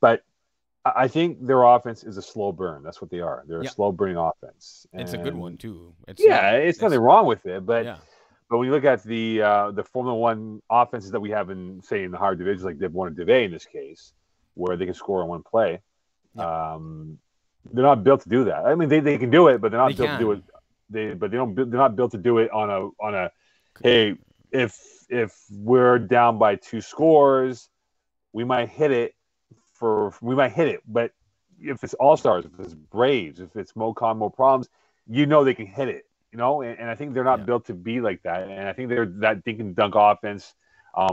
but I think their offense is a slow burn. That's what they are. They're a slow burning offense. It's a good one too. It's nothing wrong with it, but when you look at the Formula One offenses that we have in the higher divisions, like Div 1 or Div A in this case, where they can score in one play, they're not built to do that. I mean, they can do it, but they're not built to do it. They're not built to do it on a hey, if we're down by 2 scores, we might hit it. But if it's All-Stars, if it's Braves, if it's MoCon Mo Problems, they can hit it, and I think they're not built to be like that. And I think they're that dink and dunk offense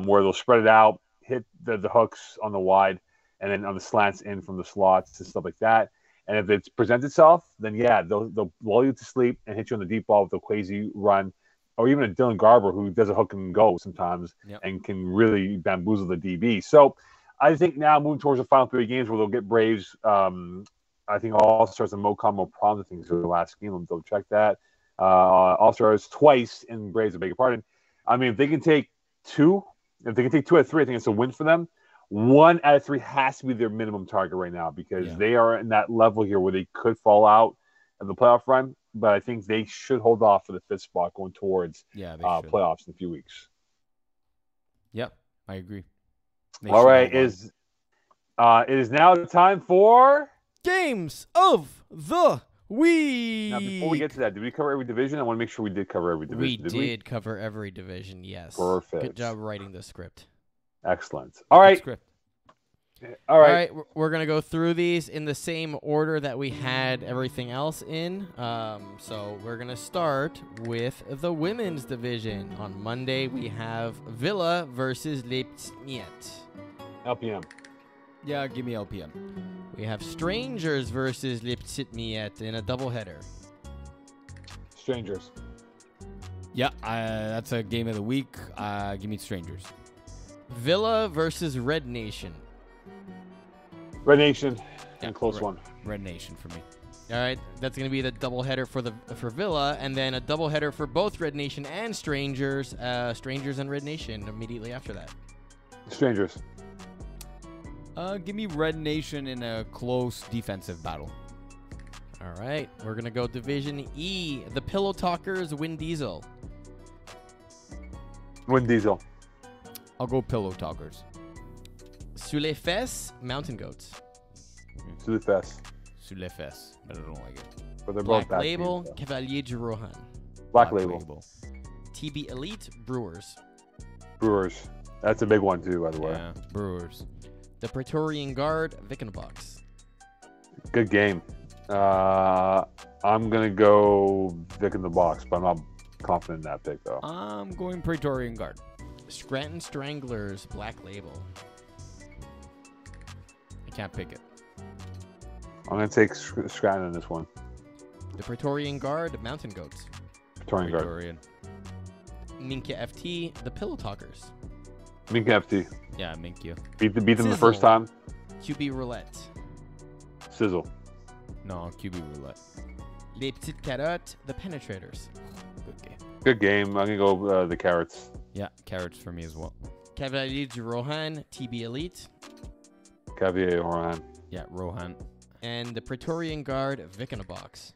where they'll spread it out, hit the hooks on the wide, and then on the slants in from the slots and stuff like that. And if it presents itself, then they'll lull you to sleep and hit you on the deep ball with a Quasi run, or even a Dylan Garber who does a hook and go sometimes and can really bamboozle the DB. So I think now moving towards the final 3 games where they'll get Braves, I think All-Stars and MoCon Mo Problems, I think, is the last game. They'll check that. All-Stars twice in Braves, I beg your pardon. I mean, if they can take 2 out of 3, I think it's a win for them. 1 out of 3 has to be their minimum target right now because they are in that level here where they could fall out of the playoff run. But I think they should hold off for the 5th spot going towards playoffs in a few weeks. Yep, I agree. All right, it is now the time for Games of the Week. Now, before we get to that, did we cover every division? I want to make sure we did cover every division. We did cover every division, yes. Perfect. Good job writing the script. Excellent. All right. All right, we're going to go through these in the same order that we had everything else in. So we're going to start with the women's division. On Monday, we have Villa versus Leipzig. LPM. Yeah, give me LPM. We have Strangers versus Leipzig in a doubleheader. Strangers. Yeah, that's a game of the week. Give me Strangers. Villa versus Red Nation. Red Nation, and close one. Red Nation for me. All right, that's going to be the doubleheader for Villa, and then a doubleheader for both Red Nation and Strangers. Strangers and Red Nation immediately after that. Strangers. Give me Red Nation in a close defensive battle. All right, we're gonna go Division E. The Pillow Talkers, Vin Diesel. Vin Diesel. I'll go Pillow Talkers. Sous les fesses, Mountain Goats. Sous les fesses. Sous les fesses, but I don't like it. But they're Black both bad Label, teams, Cavalier du Rohan. Black Label. TB Elite, Brewers. Brewers. That's a big one too, by the way. Yeah, Brewers. The Praetorian Guard, Vickenbox. Good game. I'm gonna go Vic in the box, but I'm not confident in that pick though. I'm going Praetorian Guard. Scranton Stranglers, Black Label. I can't pick it. I'm gonna take Scranton in this one. The Praetorian Guard, Mountain Goats. Praetorian Guard. Praetorian. Minka FT, the Pillow Talkers. Minka FT. Yeah, Minkya. Beat them the Sizzle. first time. QB Roulette. Sizzle. No, QB Roulette. Les Petites Carottes, the Penetrators. Good game. Good game. I'm gonna go the Carrots. Yeah, carrots for me as well. Cavalier du Rohan, TB Elite. Cavier Horan. Yeah, Rohan. And the Praetorian Guard, Vic in a Box.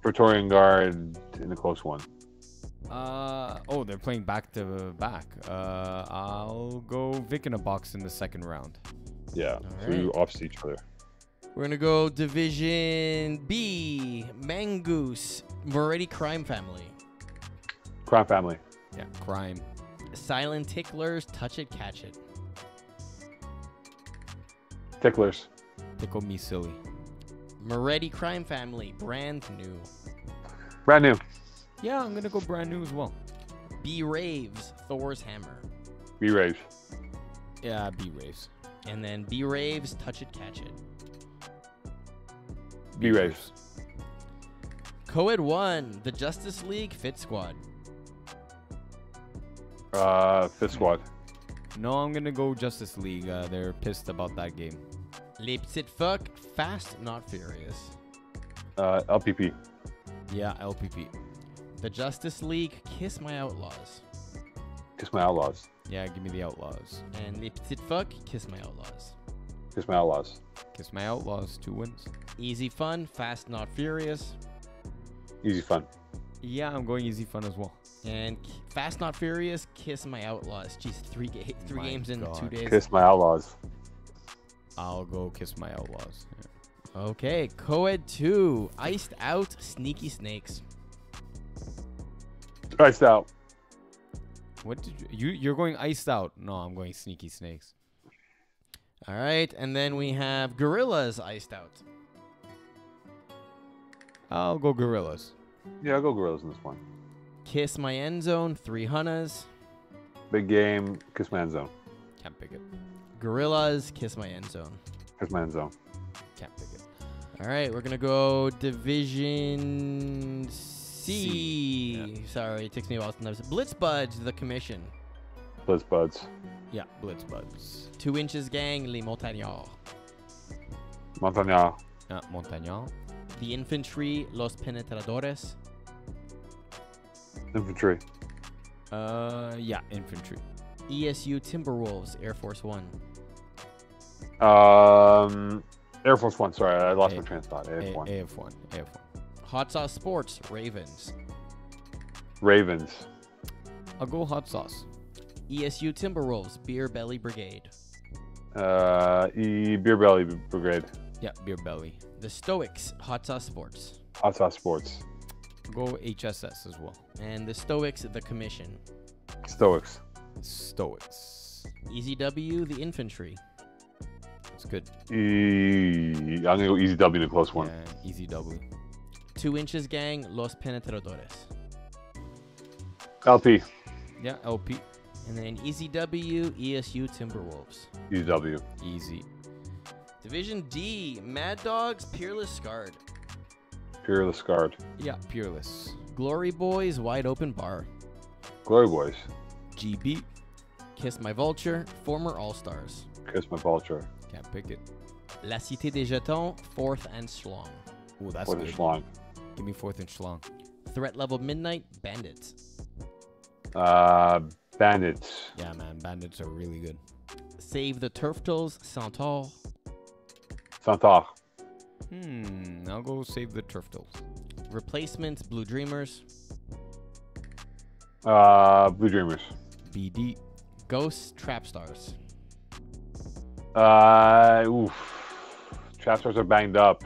Praetorian Guard in a close one. Oh, they're playing back to back. I'll go Vic in a box in the second round. Yeah. So right. you opposite each other. We're gonna go Division B, Mangoose, Moretti Crime Family. Crime Family. Yeah, crime. Silent Ticklers, Touch It, Catch It. Ticklers. Tickle me silly. Moretti Crime Family, brand new. Brand new. Yeah, I'm gonna go brand new as well. B Raves, Thor's Hammer. B Raves. Yeah, B Raves. And then B Raves, Touch It, Catch It. B Raves. Coed 1, the Justice League Fit Squad. Fifth Squad. No, I'm gonna go Justice League. They're pissed about that game. Les Petites Fuck, Fast Not Furious. LPP. Yeah, LPP. The Justice League Kiss My Outlaws. Kiss My Outlaws. Yeah, give me the Outlaws. And Les Petites Fuck, Kiss My Outlaws. Kiss My Outlaws. Kiss my Outlaws, 2 wins. Easy Fun, Fast Not Furious. Easy fun. Yeah, I'm going easy fun as well. And Fast Not Furious, Kiss My Outlaws. Jeez, three My games in God. 2 days. Kiss My Outlaws. I'll go Kiss my Outlaws. Yeah. Okay, Coed 2, Iced Out, Sneaky Snakes. Iced Out. What did you're going iced out? No, I'm going Sneaky Snakes. All right, and then we have Gorillas Iced Out. I'll go Gorillas. Yeah, I'll go Gorillas in this one. Kiss My End Zone, 3 Hunas. Big game. Kiss My End Zone. Can't pick it. Gorillas, Kiss My End Zone. Kiss My End Zone. Can't pick it. All right, we're going to go Division C. Yeah. Sorry, it takes me a while sometimes. Blitz Buds, The Commission. Blitz Buds. Yeah, Blitz Buds. 2 Inches Gang, Les Montagnards. Montagnard. Yeah, Montagnard. The Infantry, Los Penetradores. Infantry. Yeah, Infantry. ESU Timberwolves, Air Force One. Air Force One. Sorry, I lost my train of thought. Air Force One. AF1. AF1. Hot Sauce Sports, Ravens. Ravens. I'll go Hot Sauce. ESU Timberwolves, Beer Belly Brigade. Beer Belly Brigade. Yeah, Beer Belly. The Stoics, Hot Sauce Sports. Hot Sauce Sports. I'll go HSS as well. And the Stoics, The Commission. Stoics. Stoics. Easy W, The Infantry. That's good. I'm gonna go Easy W in a close one. Yeah, easy W. 2 Inches Gang, Los Penetradores. LP. Yeah, LP. And then Easy W, ESU Timberwolves. Easy W. Easy. Division D, Mad Dogs, Peerless Scarred. Peerless Scarred. Yeah, Peerless. Glory Boys, Wide Open Bar. Glory Boys. GB. Kiss My Vulture, Former All-Stars. Kiss My Vulture. Can't pick it. La Cité des Jetons, 4th and Schlong. Ooh, that's What good. is long? Give me 4th and Schlong. Threat Level Midnight, Bandits. Bandits. Yeah, man. Bandits are really good. Save the Turtles, Centaur. Centaur. I'll go Save the Turtles. Replacements, Blue Dreamers. Blue Dreamers. BD. Ghosts, Trap Stars. Trap Stars are banged up.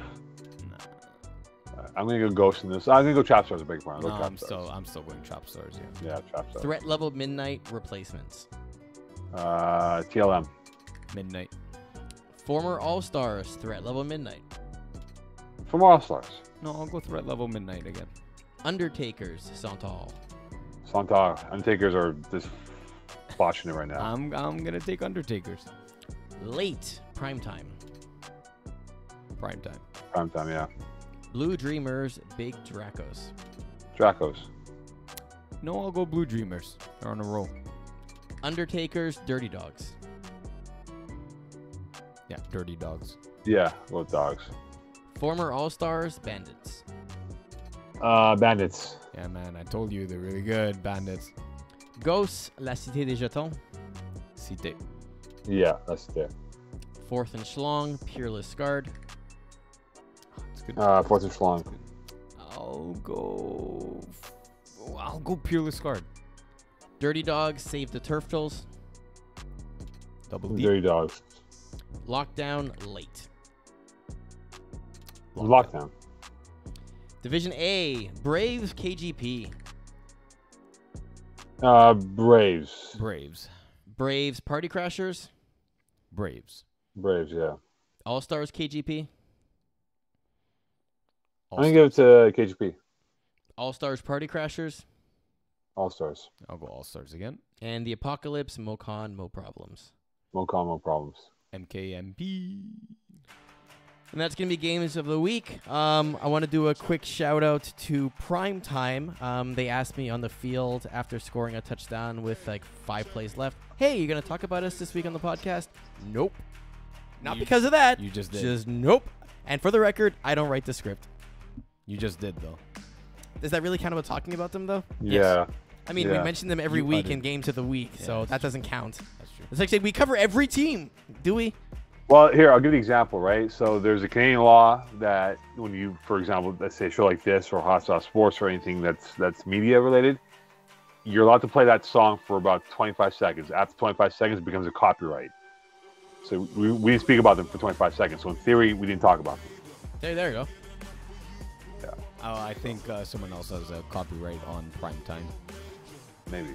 I'm gonna go Ghost in this. I'm gonna go Trap Stars. A big one. No, I'm still going Trap Stars. Yeah, Trap Stars. Threat level Midnight, Replacements. TLM. Midnight. Former All Stars, Threat level Midnight. From All Stars. No, I'll go Threat Level Midnight again. Undertakers, Centaur. Centaur. Undertakers are just botching it right now. I'm gonna take Undertakers. Late, Primetime. Primetime. Primetime, yeah. Blue Dreamers, Big Dracos. Dracos. No, I'll go Blue Dreamers. They're on a roll. Undertakers, Dirty Dogs. Yeah, Dirty Dogs. Yeah, both dogs. Former All Stars, Bandits. Bandits. Yeah, man, I told you they're really good. Bandits. Ghosts, La Cité des Jetons. Cité. Yeah, that's there. Fourth and Schlong, Peerless Guard. It's good. Fourth and Schlong. I'll go Peerless Guard. Dirty Dogs, Save the Turtles. Double D. Dirty Dogs. Lockdown, Late. Lockdown. Division A, Braves, KGP. Braves. Braves. Braves, Party Crashers. Braves. Braves, yeah. All Stars, KGP. I'm going to give it to KGP. All Stars, Party Crashers. All Stars. I'll go All Stars again. And the Apocalypse, Mocon, Mo Problems. No problems. MKMP. And that's going to be Games of the Week. I want to do a quick shout out to Primetime. They asked me on the field after scoring a touchdown with like 5 plays left. Hey, you going to talk about us this week on the podcast? Nope. Not because of that. You just did. Just nope. And for the record, I don't write the script. You just did, though. Is that really kind of talking about them, though? Yeah. Yes. I mean, we Yeah. mention them every You week uttered- in Games of the Week, Yeah, so that's that true. doesn't count. That's true. It's like saying we cover every team, do we? Well, here, I'll give you an example, right? So there's a Canadian law that when you, for example, let's say a show like this or Hot Sauce Sports or anything that's media related, you're allowed to play that song for about 25 seconds. After 25 seconds, it becomes a copyright. So we didn't speak about them for 25 seconds. So in theory, we didn't talk about them. There you go. Oh, I think someone else has a copyright on Primetime. Maybe.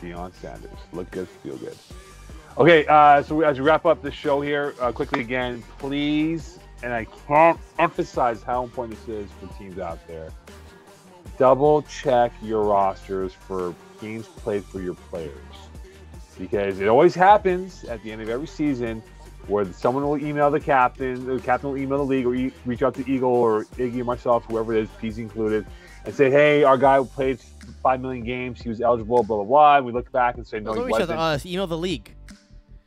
Deion Sanders. Look good, feel good. Okay, so as we wrap up the show here, quickly again, please, and I can't emphasize how important this is for teams out there, double check your rosters for games played for your players. Because it always happens at the end of every season where someone will email the captain will email the league, or reach out to Eagle or Iggy or myself, whoever it is, PZ included, and say, hey, our guy played 5 million games, he was eligible, blah, blah, blah. And we look back and say, no, he Don't reach out to wasn't. us. Email the league.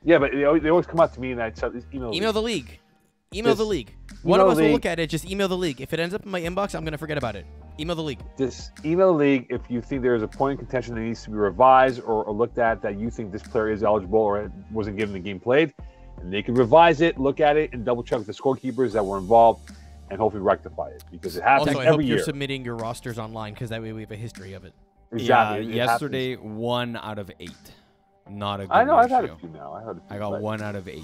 Yeah, but they always come up to me and I tell Email the league. Email the league. One email of us the will league. look at it. Just email the league. If it ends up in my inbox, I'm going to forget about it. Email the league. Just email the league if you think there is a point in contention that needs to be revised or looked at, that you think this player is eligible or wasn't given the game played. And they can revise it, look at it, and double check with the scorekeepers that were involved and hopefully rectify it, because it happens Also, I hope every you're year. submitting your rosters online, because that way we have a history of it. Exactly. Yeah, It yesterday, 1 out of 8. Not a good I know, I've had a ratio. few now. I got 1 out of 8.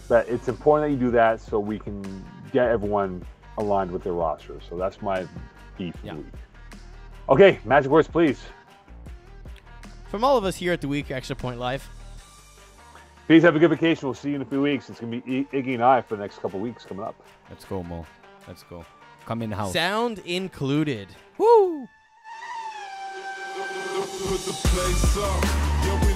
But it's important that you do that so we can get everyone aligned with their rosters. So that's my beef for the week. Okay, magic words, please. From all of us here at the Week Extra Point Live, Please have a good vacation. We'll see you in a few weeks. It's going to be Iggy and I for the next couple of weeks coming up. Let's go, Mo. Let's go. Come in house. sound included. Woo! Put the place up. Yeah, we